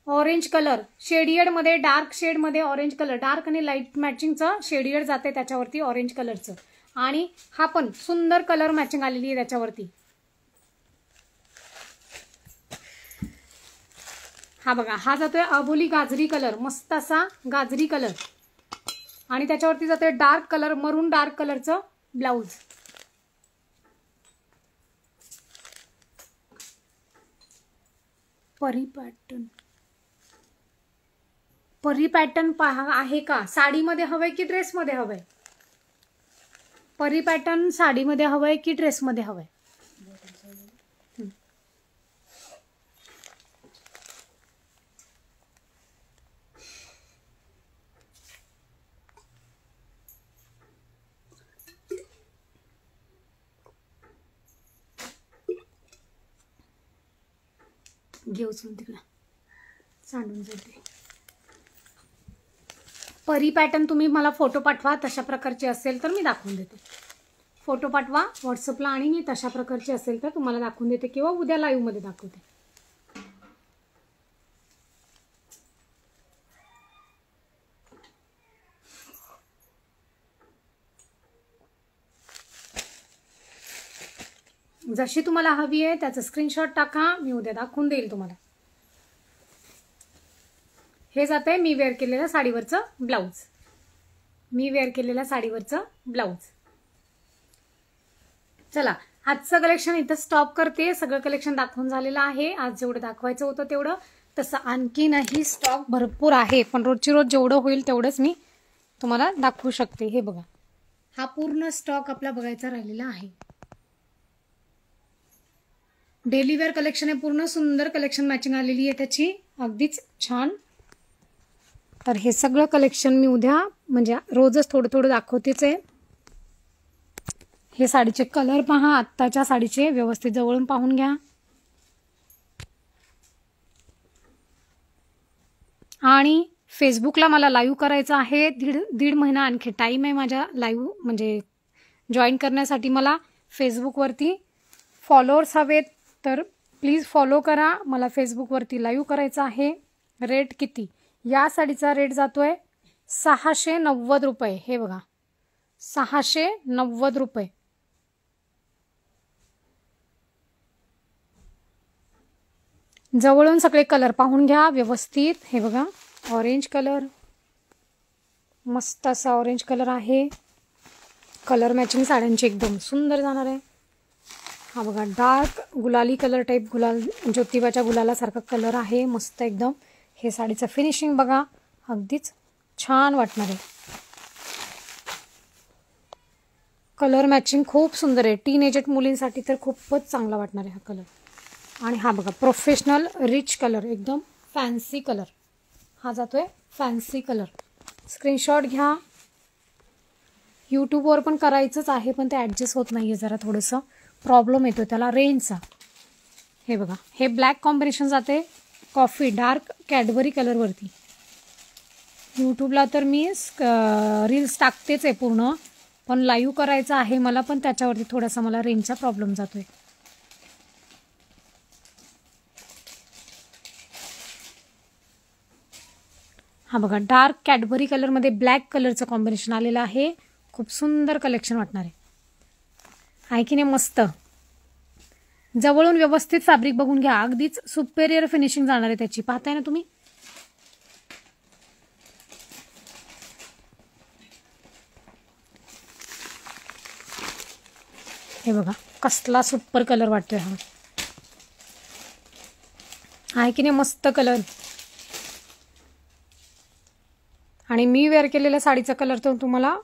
Speaker 1: ऑरेंज कलर शेडियड मध्ये, डार्क शेड मध्ये ऑरेंज कलर, डार्क आणि लाईट मॅचिंगचं शेडियड जाते त्याच्यावरती ऑरेंज कलरचं. आणि हा पण सुंदर कलर मॅचिंग आलेली आहे त्याच्यावरती. हा बघा, हा जातोय अबोली गाजरी कलर, मस्त असा गाजरी कलर. आणि त्याच्यावरती जातोय डार्क कलर, मरून डार्क कलरचं ब्लाउज. परी पॅटर्न, परी पॅटर्न आहे का, साडीमध्ये हवंय की ड्रेसमध्ये हवंय? परी पॅटर्न साडीमध्ये हवंय की ड्रेसमध्ये हवंय? घेऊन तिकडं सांडून जाते. परी पॅटर्न तुम्ही मला फोटो पाठवा, तशा प्रकारची असेल तर मी दाखवून देते. फोटो पाठवा व्हॉट्सअपला आणि मी तशा प्रकारची असेल तर तुम्हाला दाखवून देते किंवा उद्या लाईव्ह मध्ये दाखवते. जशी तुम्हाला हवी आहे त्याचा स्क्रीनशॉट टाका, मी उद्या दाखवून देईल तुम्हाला. हे जाते मी वेअर केलेल्या साडीवरचं ब्लाउज, मी वेअर केलेल्या साडीवरचं ब्लाउज. चला, आजचं कलेक्शन इथं स्टॉप करते. सगळं कलेक्शन दाखवून झालेलं आहे. आज जेवढं दाखवायचं होतं तेवढं, तसं आणखीनही स्टॉक भरपूर आहे, पण रोजची रोज जेवढं होईल तेवढंच मी तुम्हाला दाखवू शकते. हे बघा, हा पूर्ण स्टॉक आपला बघायचा राहिलेला आहे. डेली वेअर कलेक्शन आहे, पूर्ण सुंदर कलेक्शन मॅचिंग आलेली आहे त्याची, अगदीच छान. तर हे सगळं कलेक्शन मी उद्या म्हणजे रोजच थोडं थोडं दाखवतेच आहे. हे साडीचे कलर पहा, आत्ताच्या साडीचे व्यवस्थित जवळून पाहून घ्या. आणि फेसबुकला मला लाईव्ह करायचं आहे, दीड महिना आणखी टाईम आहे माझ्या लाईव्ह म्हणजे जॉईन करण्यासाठी. मला फेसबुकवरती फॉलोअर्स हवेत, तर प्लीज फॉलो करा. मला फेसबुकवरती लाईव्ह करायचं आहे. रेट किती, या साडीचा रेट जातोय 690 रुपये. हे बघा, 690 रुपये. जवळून सगळे कलर पाहून घ्या व्यवस्थित. हे बघा, ऑरेंज कलर, मस्त असा ऑरेंज कलर आहे. कलर मॅचिंग साड्यांची एकदम सुंदर जाणार आहे. हा बघा, डार्क गुलाली कलर टाईप, गुलाल ज्योतिबाच्या गुलालासारखा कलर आहे, मस्त एकदम. हे साडीचं फिनिशिंग बघा, अगदीच छान वाटणार आहे. कलर मॅचिंग खूप सुंदर आहे. टीनेजेड मुलींसाठी तर खूपच चांगला वाटणार आहे हा कलर. आणि हा बघा, प्रोफेशनल रिच कलर, एकदम फॅन्सी कलर. हा जातोय फॅन्सी कलर. स्क्रीनशॉट घ्या. यूट्यूबवर पण करायचंच आहे, पण ते ॲडजस्ट होत नाही आहे, जरा थोडंसं प्रॉब्लेम येतो त्याला रेंजचा. हे बघा, हे ब्लॅक कॉम्बिनेशन जाते कॉफी डार्क कॅडबरी कलरवरती. यूट्यूबला तर मी रील्स टाकतेच आहे पूर्ण, पण लाईव्ह करायचं आहे मला, पण त्याच्यावरती थोडासा मला रेंजचा प्रॉब्लेम जातोय. हा बघा, डार्क कॅडबरी कलरमध्ये ब्लॅक कलरचं कॉम्बिनेशन आलेलं आहे. खूप सुंदर कलेक्शन वाटणार आहे की नाही, मस्त. जवळून व्यवस्थित फॅब्रिक बघून घ्या, अगदीच सुपेरियर फिनिशिंग जाणार आहे त्याची. पाहताय ना तुम्ही, हे बघा कसला सुपर कलर वाटतोय हा, आहे की नाही मस्त कलर. आणि मी वेअर केलेल्या साडीचा कलर तर तुम्हाला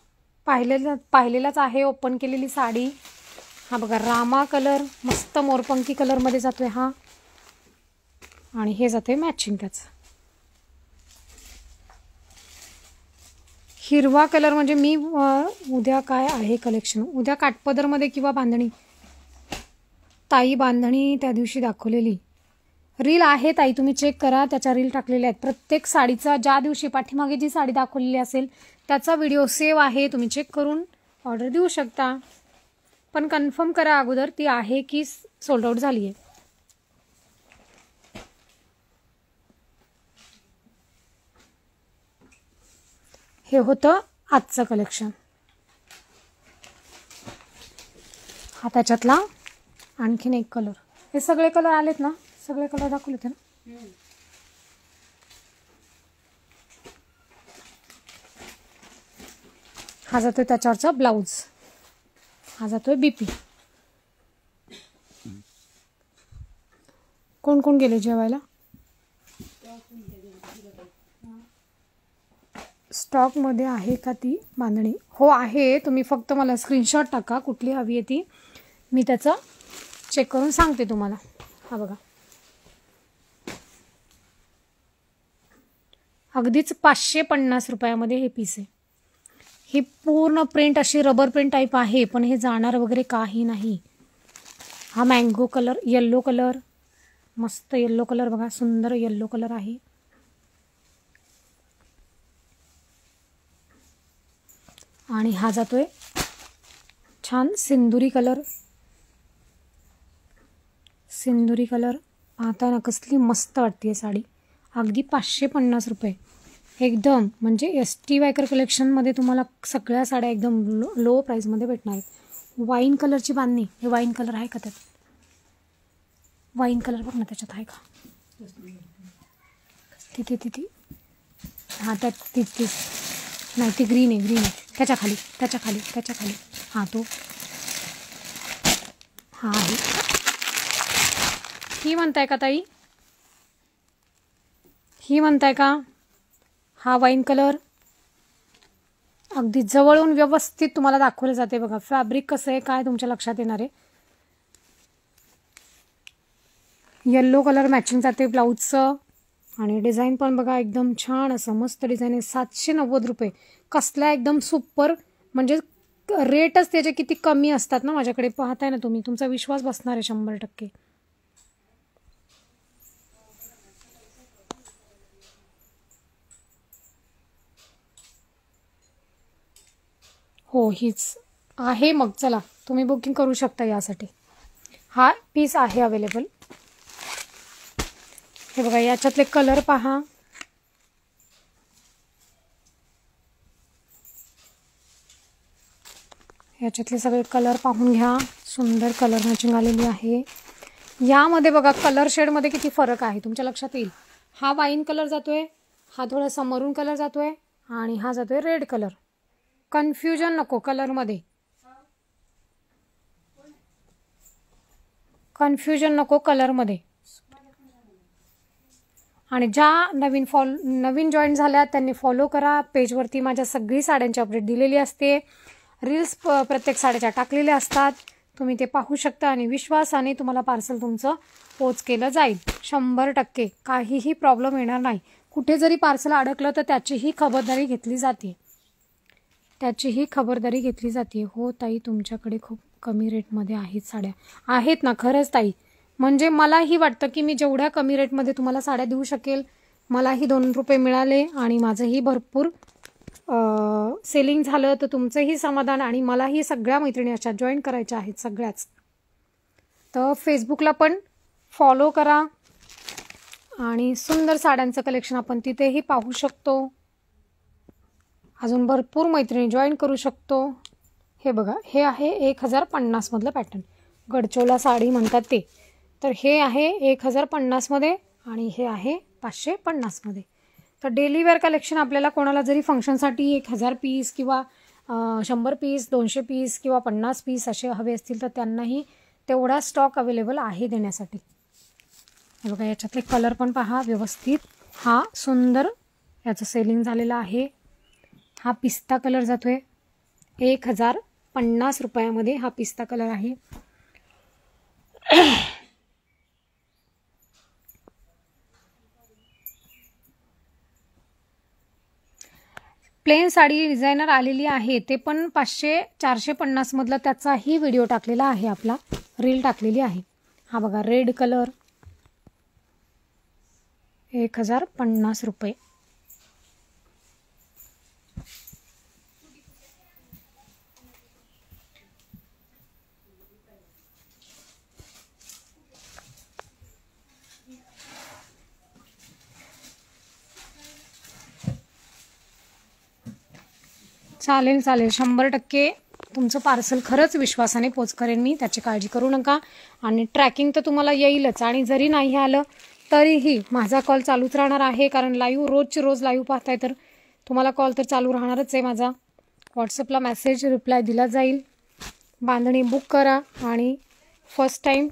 Speaker 1: पाहिलेलाच आहे, ओपन केलेली साडी. हा बघा, रामा कलर, मस्त मोरपंखी कलरमध्ये जातोय हा. आणि हे जातोय मॅचिंग त्याचं. हिरवा कलर म्हणजे मी उद्या काय आहे कलेक्शन, उद्या काठपदरमध्ये किंवा बांधणी, ताई बांधणी त्या दिवशी दाखवलेली रील आहे ताई, तुम्ही चेक करा, त्याच्या रील टाकलेल्या आहेत. प्रत्येक साडीचा ज्या दिवशी पाठीमागे जी साडी दाखवलेली असेल त्याचा व्हिडिओ सेव्ह आहे, तुम्ही चेक करून ऑर्डर देऊ शकता. पण कन्फर्म करा अगोदर ती आहे की सोल्ड आउट झाली आहे. हे होतं आजचं कलेक्शन. हा त्याच्यातला आणखीन एक कलर. हे सगळे कलर आलेत ना, सगळे कलर दाखवले ना. हा जातोय त्याच्यावरचा ब्लाऊज, हा जातोय बीपी. कोण कोण गेले जेवायला? स्टॉक मध्ये आहे का ती बांधणी? हो आहे, तुम्ही फक्त मला स्क्रीनशॉट टाका कुठली हवी आहे ती, मी त्याचा चेक करून सांगते तुम्हाला. हा बघा, अगदीच 550 रुपयामध्ये हे पीस आहे. ही पूर्ण प्रिंट अशी रबर प्रिंट टाईप आहे, पण हे जाणार वगैरे काही नाही. हा मँगो कलर, येल्लो कलर, मस्त येल्लो कलर बघा, सुंदर येल्लो कलर आहे. आणि हा जातोय छान सिंदुरी कलर. सिंदुरी कलर पाहता ना कसली मस्त वाटते साडी. अगदी 550 रुपये एकदम, म्हणजे ST वायकर कलेक्शनमध्ये तुम्हाला सगळ्या साड्या एकदम लो प्राईसमध्ये भेटणार आहेत. वाईन कलरची बांधणी, हे वाईन कलर आहे का त्यात? वाईन कलर बघ ना त्याच्यात आहे का? तिथे तिथे, हां त्यात ती नाही, ती ग्रीन आहे, ग्रीन आहे. त्याच्या खाली, त्याच्या खाली, त्याच्या खाली, हां तो, हां आहे. ही म्हणताय का ताई? ही म्हणताय का? हा वाईन कलर अगदी जवळून व्यवस्थित तुम्हाला दाखवले जाते बघा. फॅब्रिक कसं आहे काय तुमच्या लक्षात येणार आहे. येल्लो कलर मॅचिंग जाते ब्लाऊजचं. आणि डिझाईन पण बघा एकदम छान असं मस्त डिझाईन आहे. 790 रुपये. कसला एकदम सुपर, म्हणजे रेटच त्याचे किती कमी असतात ना. माझ्याकडे पाहताय ना तुम्ही, तुमचा विश्वास बसणार आहे 100%. हो हीच आहे. मग चला तुम्ही बुकिंग करू शकता यासाठी. हा पीस आहे अवेलेबल. हे बघा याच्यातले कलर पहा. याच्यातले सगळे कलर पाहून घ्या. सुंदर कलर मॅचिंग आलेली आहे. यामध्ये बघा कलर शेडमध्ये किती फरक आहे तुमच्या लक्षात येईल. हा वाईन कलर जातोय, हा थोडासा मरून कलर जातोय, आणि हा जातोय रेड कलर. कन्फ्युजन नको कलरमध्ये, कन्फ्युजन नको कलरमध्ये. आणि ज्या नवीन जॉईन झाल्या त्यांनी फॉलो करा. पेजवरती माझ्या सगळी साड्यांची अपडेट दिलेली असते. रील्स प्रत्येक साड्याच्या टाकलेल्या असतात, तुम्ही ते पाहू शकता. आणि विश्वासाने तुम्हाला पार्सल तुमचं पोच केलं जाईल. 100% काहीही प्रॉब्लेम येणार नाही. कुठे जरी पार्सल अडकलं तर त्याचीही खबरदारी घेतली जाते, त्याचीही खबरदारी घेतली जाते. हो ताई तुमच्याकडे खूप कमी रेटमध्ये आहेत साड्या. आहेत ना, खरंच ताई. म्हणजे मलाही वाटतं की मी जेवढ्या कमी रेटमध्ये तुम्हाला साड्या देऊ शकेल, मलाही 2 रुपये मिळाले आणि माझंही भरपूर सेलिंग झालं तर तुमचंही समाधान. आणि मलाही सगळ्या मैत्रिणी अशा जॉईन करायच्या आहेत सगळ्याच. तर फेसबुकला पण फॉलो करा आणि सुंदर साड्यांचं कलेक्शन आपण तिथेही पाहू शकतो. अजून भरपूर मैत्रिणी जॉईन करू शकतो. हे बघा, हे आहे 1050 मधलं पॅटर्न, गडचोला साडी म्हणतात ते. तर हे आहे 1050 मध्ये आणि हे आहे 550 मध्ये. तर डेली वेअर कलेक्शन आपल्याला कोणाला जरी फंक्शनसाठी 1000 पीस किंवा 100 पीस, 200 पीस किंवा 50 पीस असे हवे असतील तर त्यांनाही तेवढा स्टॉक अवेलेबल आहे देण्यासाठी. हे बघा याच्यातले कलर पण पहा व्यवस्थित. हा सुंदर याचं सेलिंग झालेलं आहे. हा पिस्ता कलर जातोय 1050 रुपयामध्ये. हा पिस्ता कलर आहे. प्लेन साडी डिझायनर आलेली आहे, ते पण 500-450 मधला त्याचाही व्हिडिओ टाकलेला आहे, आपला रील टाकलेली आहे. हा बघा रेड कलर 1050 रुपये. चालेल 100% तुमचं पार्सल खरंच विश्वासाने पोच करेन मी, त्याची काळजी करू नका. आणि ट्रॅकिंग तर तुम्हाला येईलच, आणि जरी नाही आलं तरीही माझा कॉल चालूच राहणार आहे, कारण लाईव्ह रोजची रोज लाईव्ह पाहताय तर तुम्हाला कॉल तर चालू राहणारच आहे माझा. व्हॉट्सअपला मेसेज रिप्लाय दिला जाईल. बांधणी बुक करा आणि फर्स्ट टाईम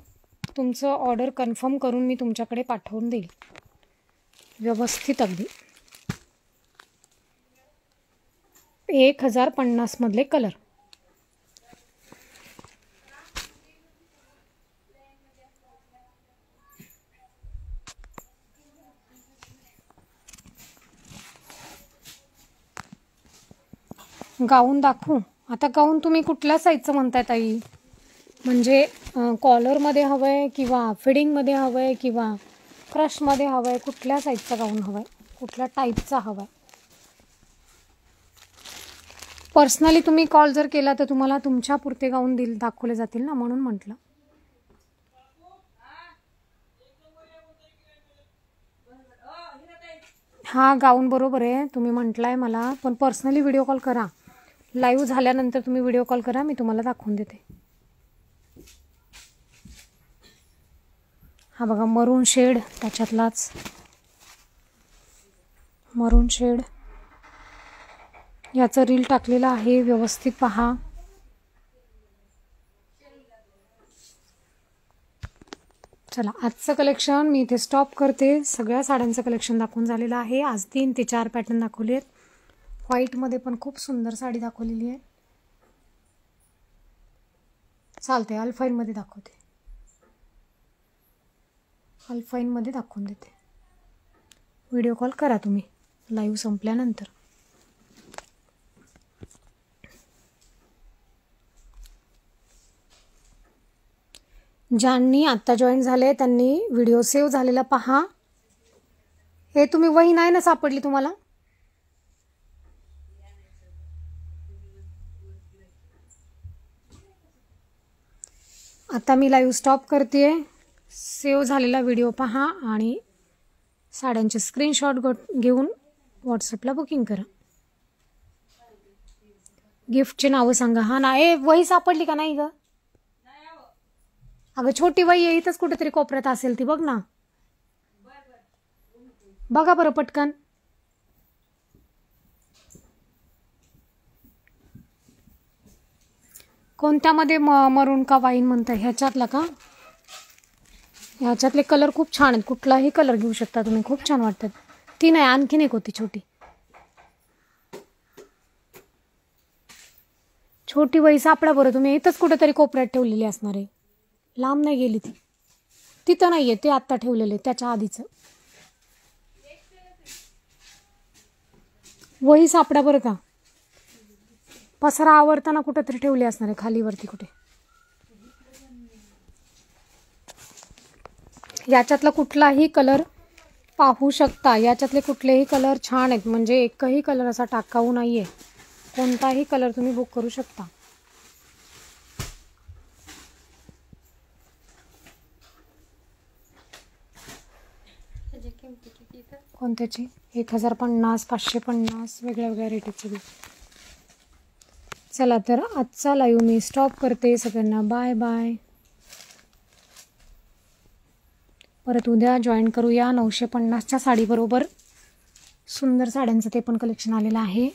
Speaker 1: तुमचं ऑर्डर कन्फर्म करून मी तुमच्याकडे पाठवून देईल व्यवस्थित अगदी. 1050 मधले कलर. गाऊन दाखवू आता. गाऊन तुम्ही कुठल्या साईजचं म्हणताय ताई? म्हणजे कॉलरमध्ये हवं आहे किंवा फिडिंगमध्ये हवं आहे किंवा क्रशमध्ये हवं आहे? कुठल्या साईजचा गाऊन हवं आहे? कुठल्या टाईपचा हवा आहे? पर्सनली तुम्ही कॉल जर केला तर तुम्हाला तुमच्या पुरते गाऊन दाखवले जातील ना, म्हणून म्हटलं. हा गाऊन बरोबर आहे, तुम्ही म्हटलाय मला, पण पर्सनली व्हिडिओ कॉल करा. लाईव्ह झाल्यानंतर तुम्ही व्हिडिओ कॉल करा, मी तुम्हाला दाखवून देते. हा बघा मरून शेड, त्याच्यातलाच मरून शेड. याचं रील टाकलेलं आहे, व्यवस्थित पहा. चला आजचं कलेक्शन मी इथे स्टॉप करते. सगळ्या साड्यांचं कलेक्शन दाखवून झालेलं आहे. आज 3 ते 4 पॅटर्न दाखवले आहेत. व्हाईटमध्ये पण खूप सुंदर साडी दाखवलेली आहे. चालते अल्फाईनमध्ये दाखवते, अल्फाईनमध्ये दाखवून देते. व्हिडिओ कॉल करा तुम्ही लाईव्ह संपल्यानंतर. ज्यांनी आत्ता जॉईन झाले त्यांनी व्हिडिओ सेव्ह झालेला पहा. हे तुम्ही वही नाही ना सापडली तुम्हाला? आता मी लाईव्ह स्टॉप करते. सेव्ह झालेला व्हिडिओ पहा आणि साड्यांचे स्क्रीनशॉट घेऊन व्हॉट्सअपला बुकिंग करा. गिफ्टचे नावं सांगा. हा ना, वही सापडली का नाही ग? अगं छोटी वही आहे, इथंच कुठेतरी कोपऱ्यात असेल ती, बघ ना. बघा बरं पटकन. कोणत्यामध्ये मरून का वाईन म्हणताय? ह्याच्यातला का? ह्याच्यातले कलर खूप छान आहेत, कुठलाही कलर घेऊ शकता तुम्ही, खूप छान वाटतात. ती नाही, आणखीन एक होती छोटी. छोटी वही सापडा बरं तुम्ही, इथंच कुठेतरी कोपऱ्यात ठेवलेली असणार आहे, लांब नाही गेली ती. तिथं नाहीये, ते आत्ता ठेवलेले त्याच्या आधीचं. वही सापडा बरं का. पसरा आवरताना कुठेतरी ठेवली असणार आहे, खालीवरती कुठे. याच्यातला कुठलाही कलर पाहू शकता. याच्यातले कुठलेही कलर छान आहेत, म्हणजे एकही कलर असा टाकाऊ नाहीये. कोणताही कलर तुम्ही बुक करू शकता. कोणत्याची? 1050, 550, वेगळ्या वेगळ्या रेटची. चला तर आजचा लाईव्ह मी स्टॉप करते. सगळ्यांना बाय बाय. परत उद्या जॉईन करूया. 950च्या साडीबरोबर सुंदर साड्यांचं ते पण कलेक्शन आलेलं आहे.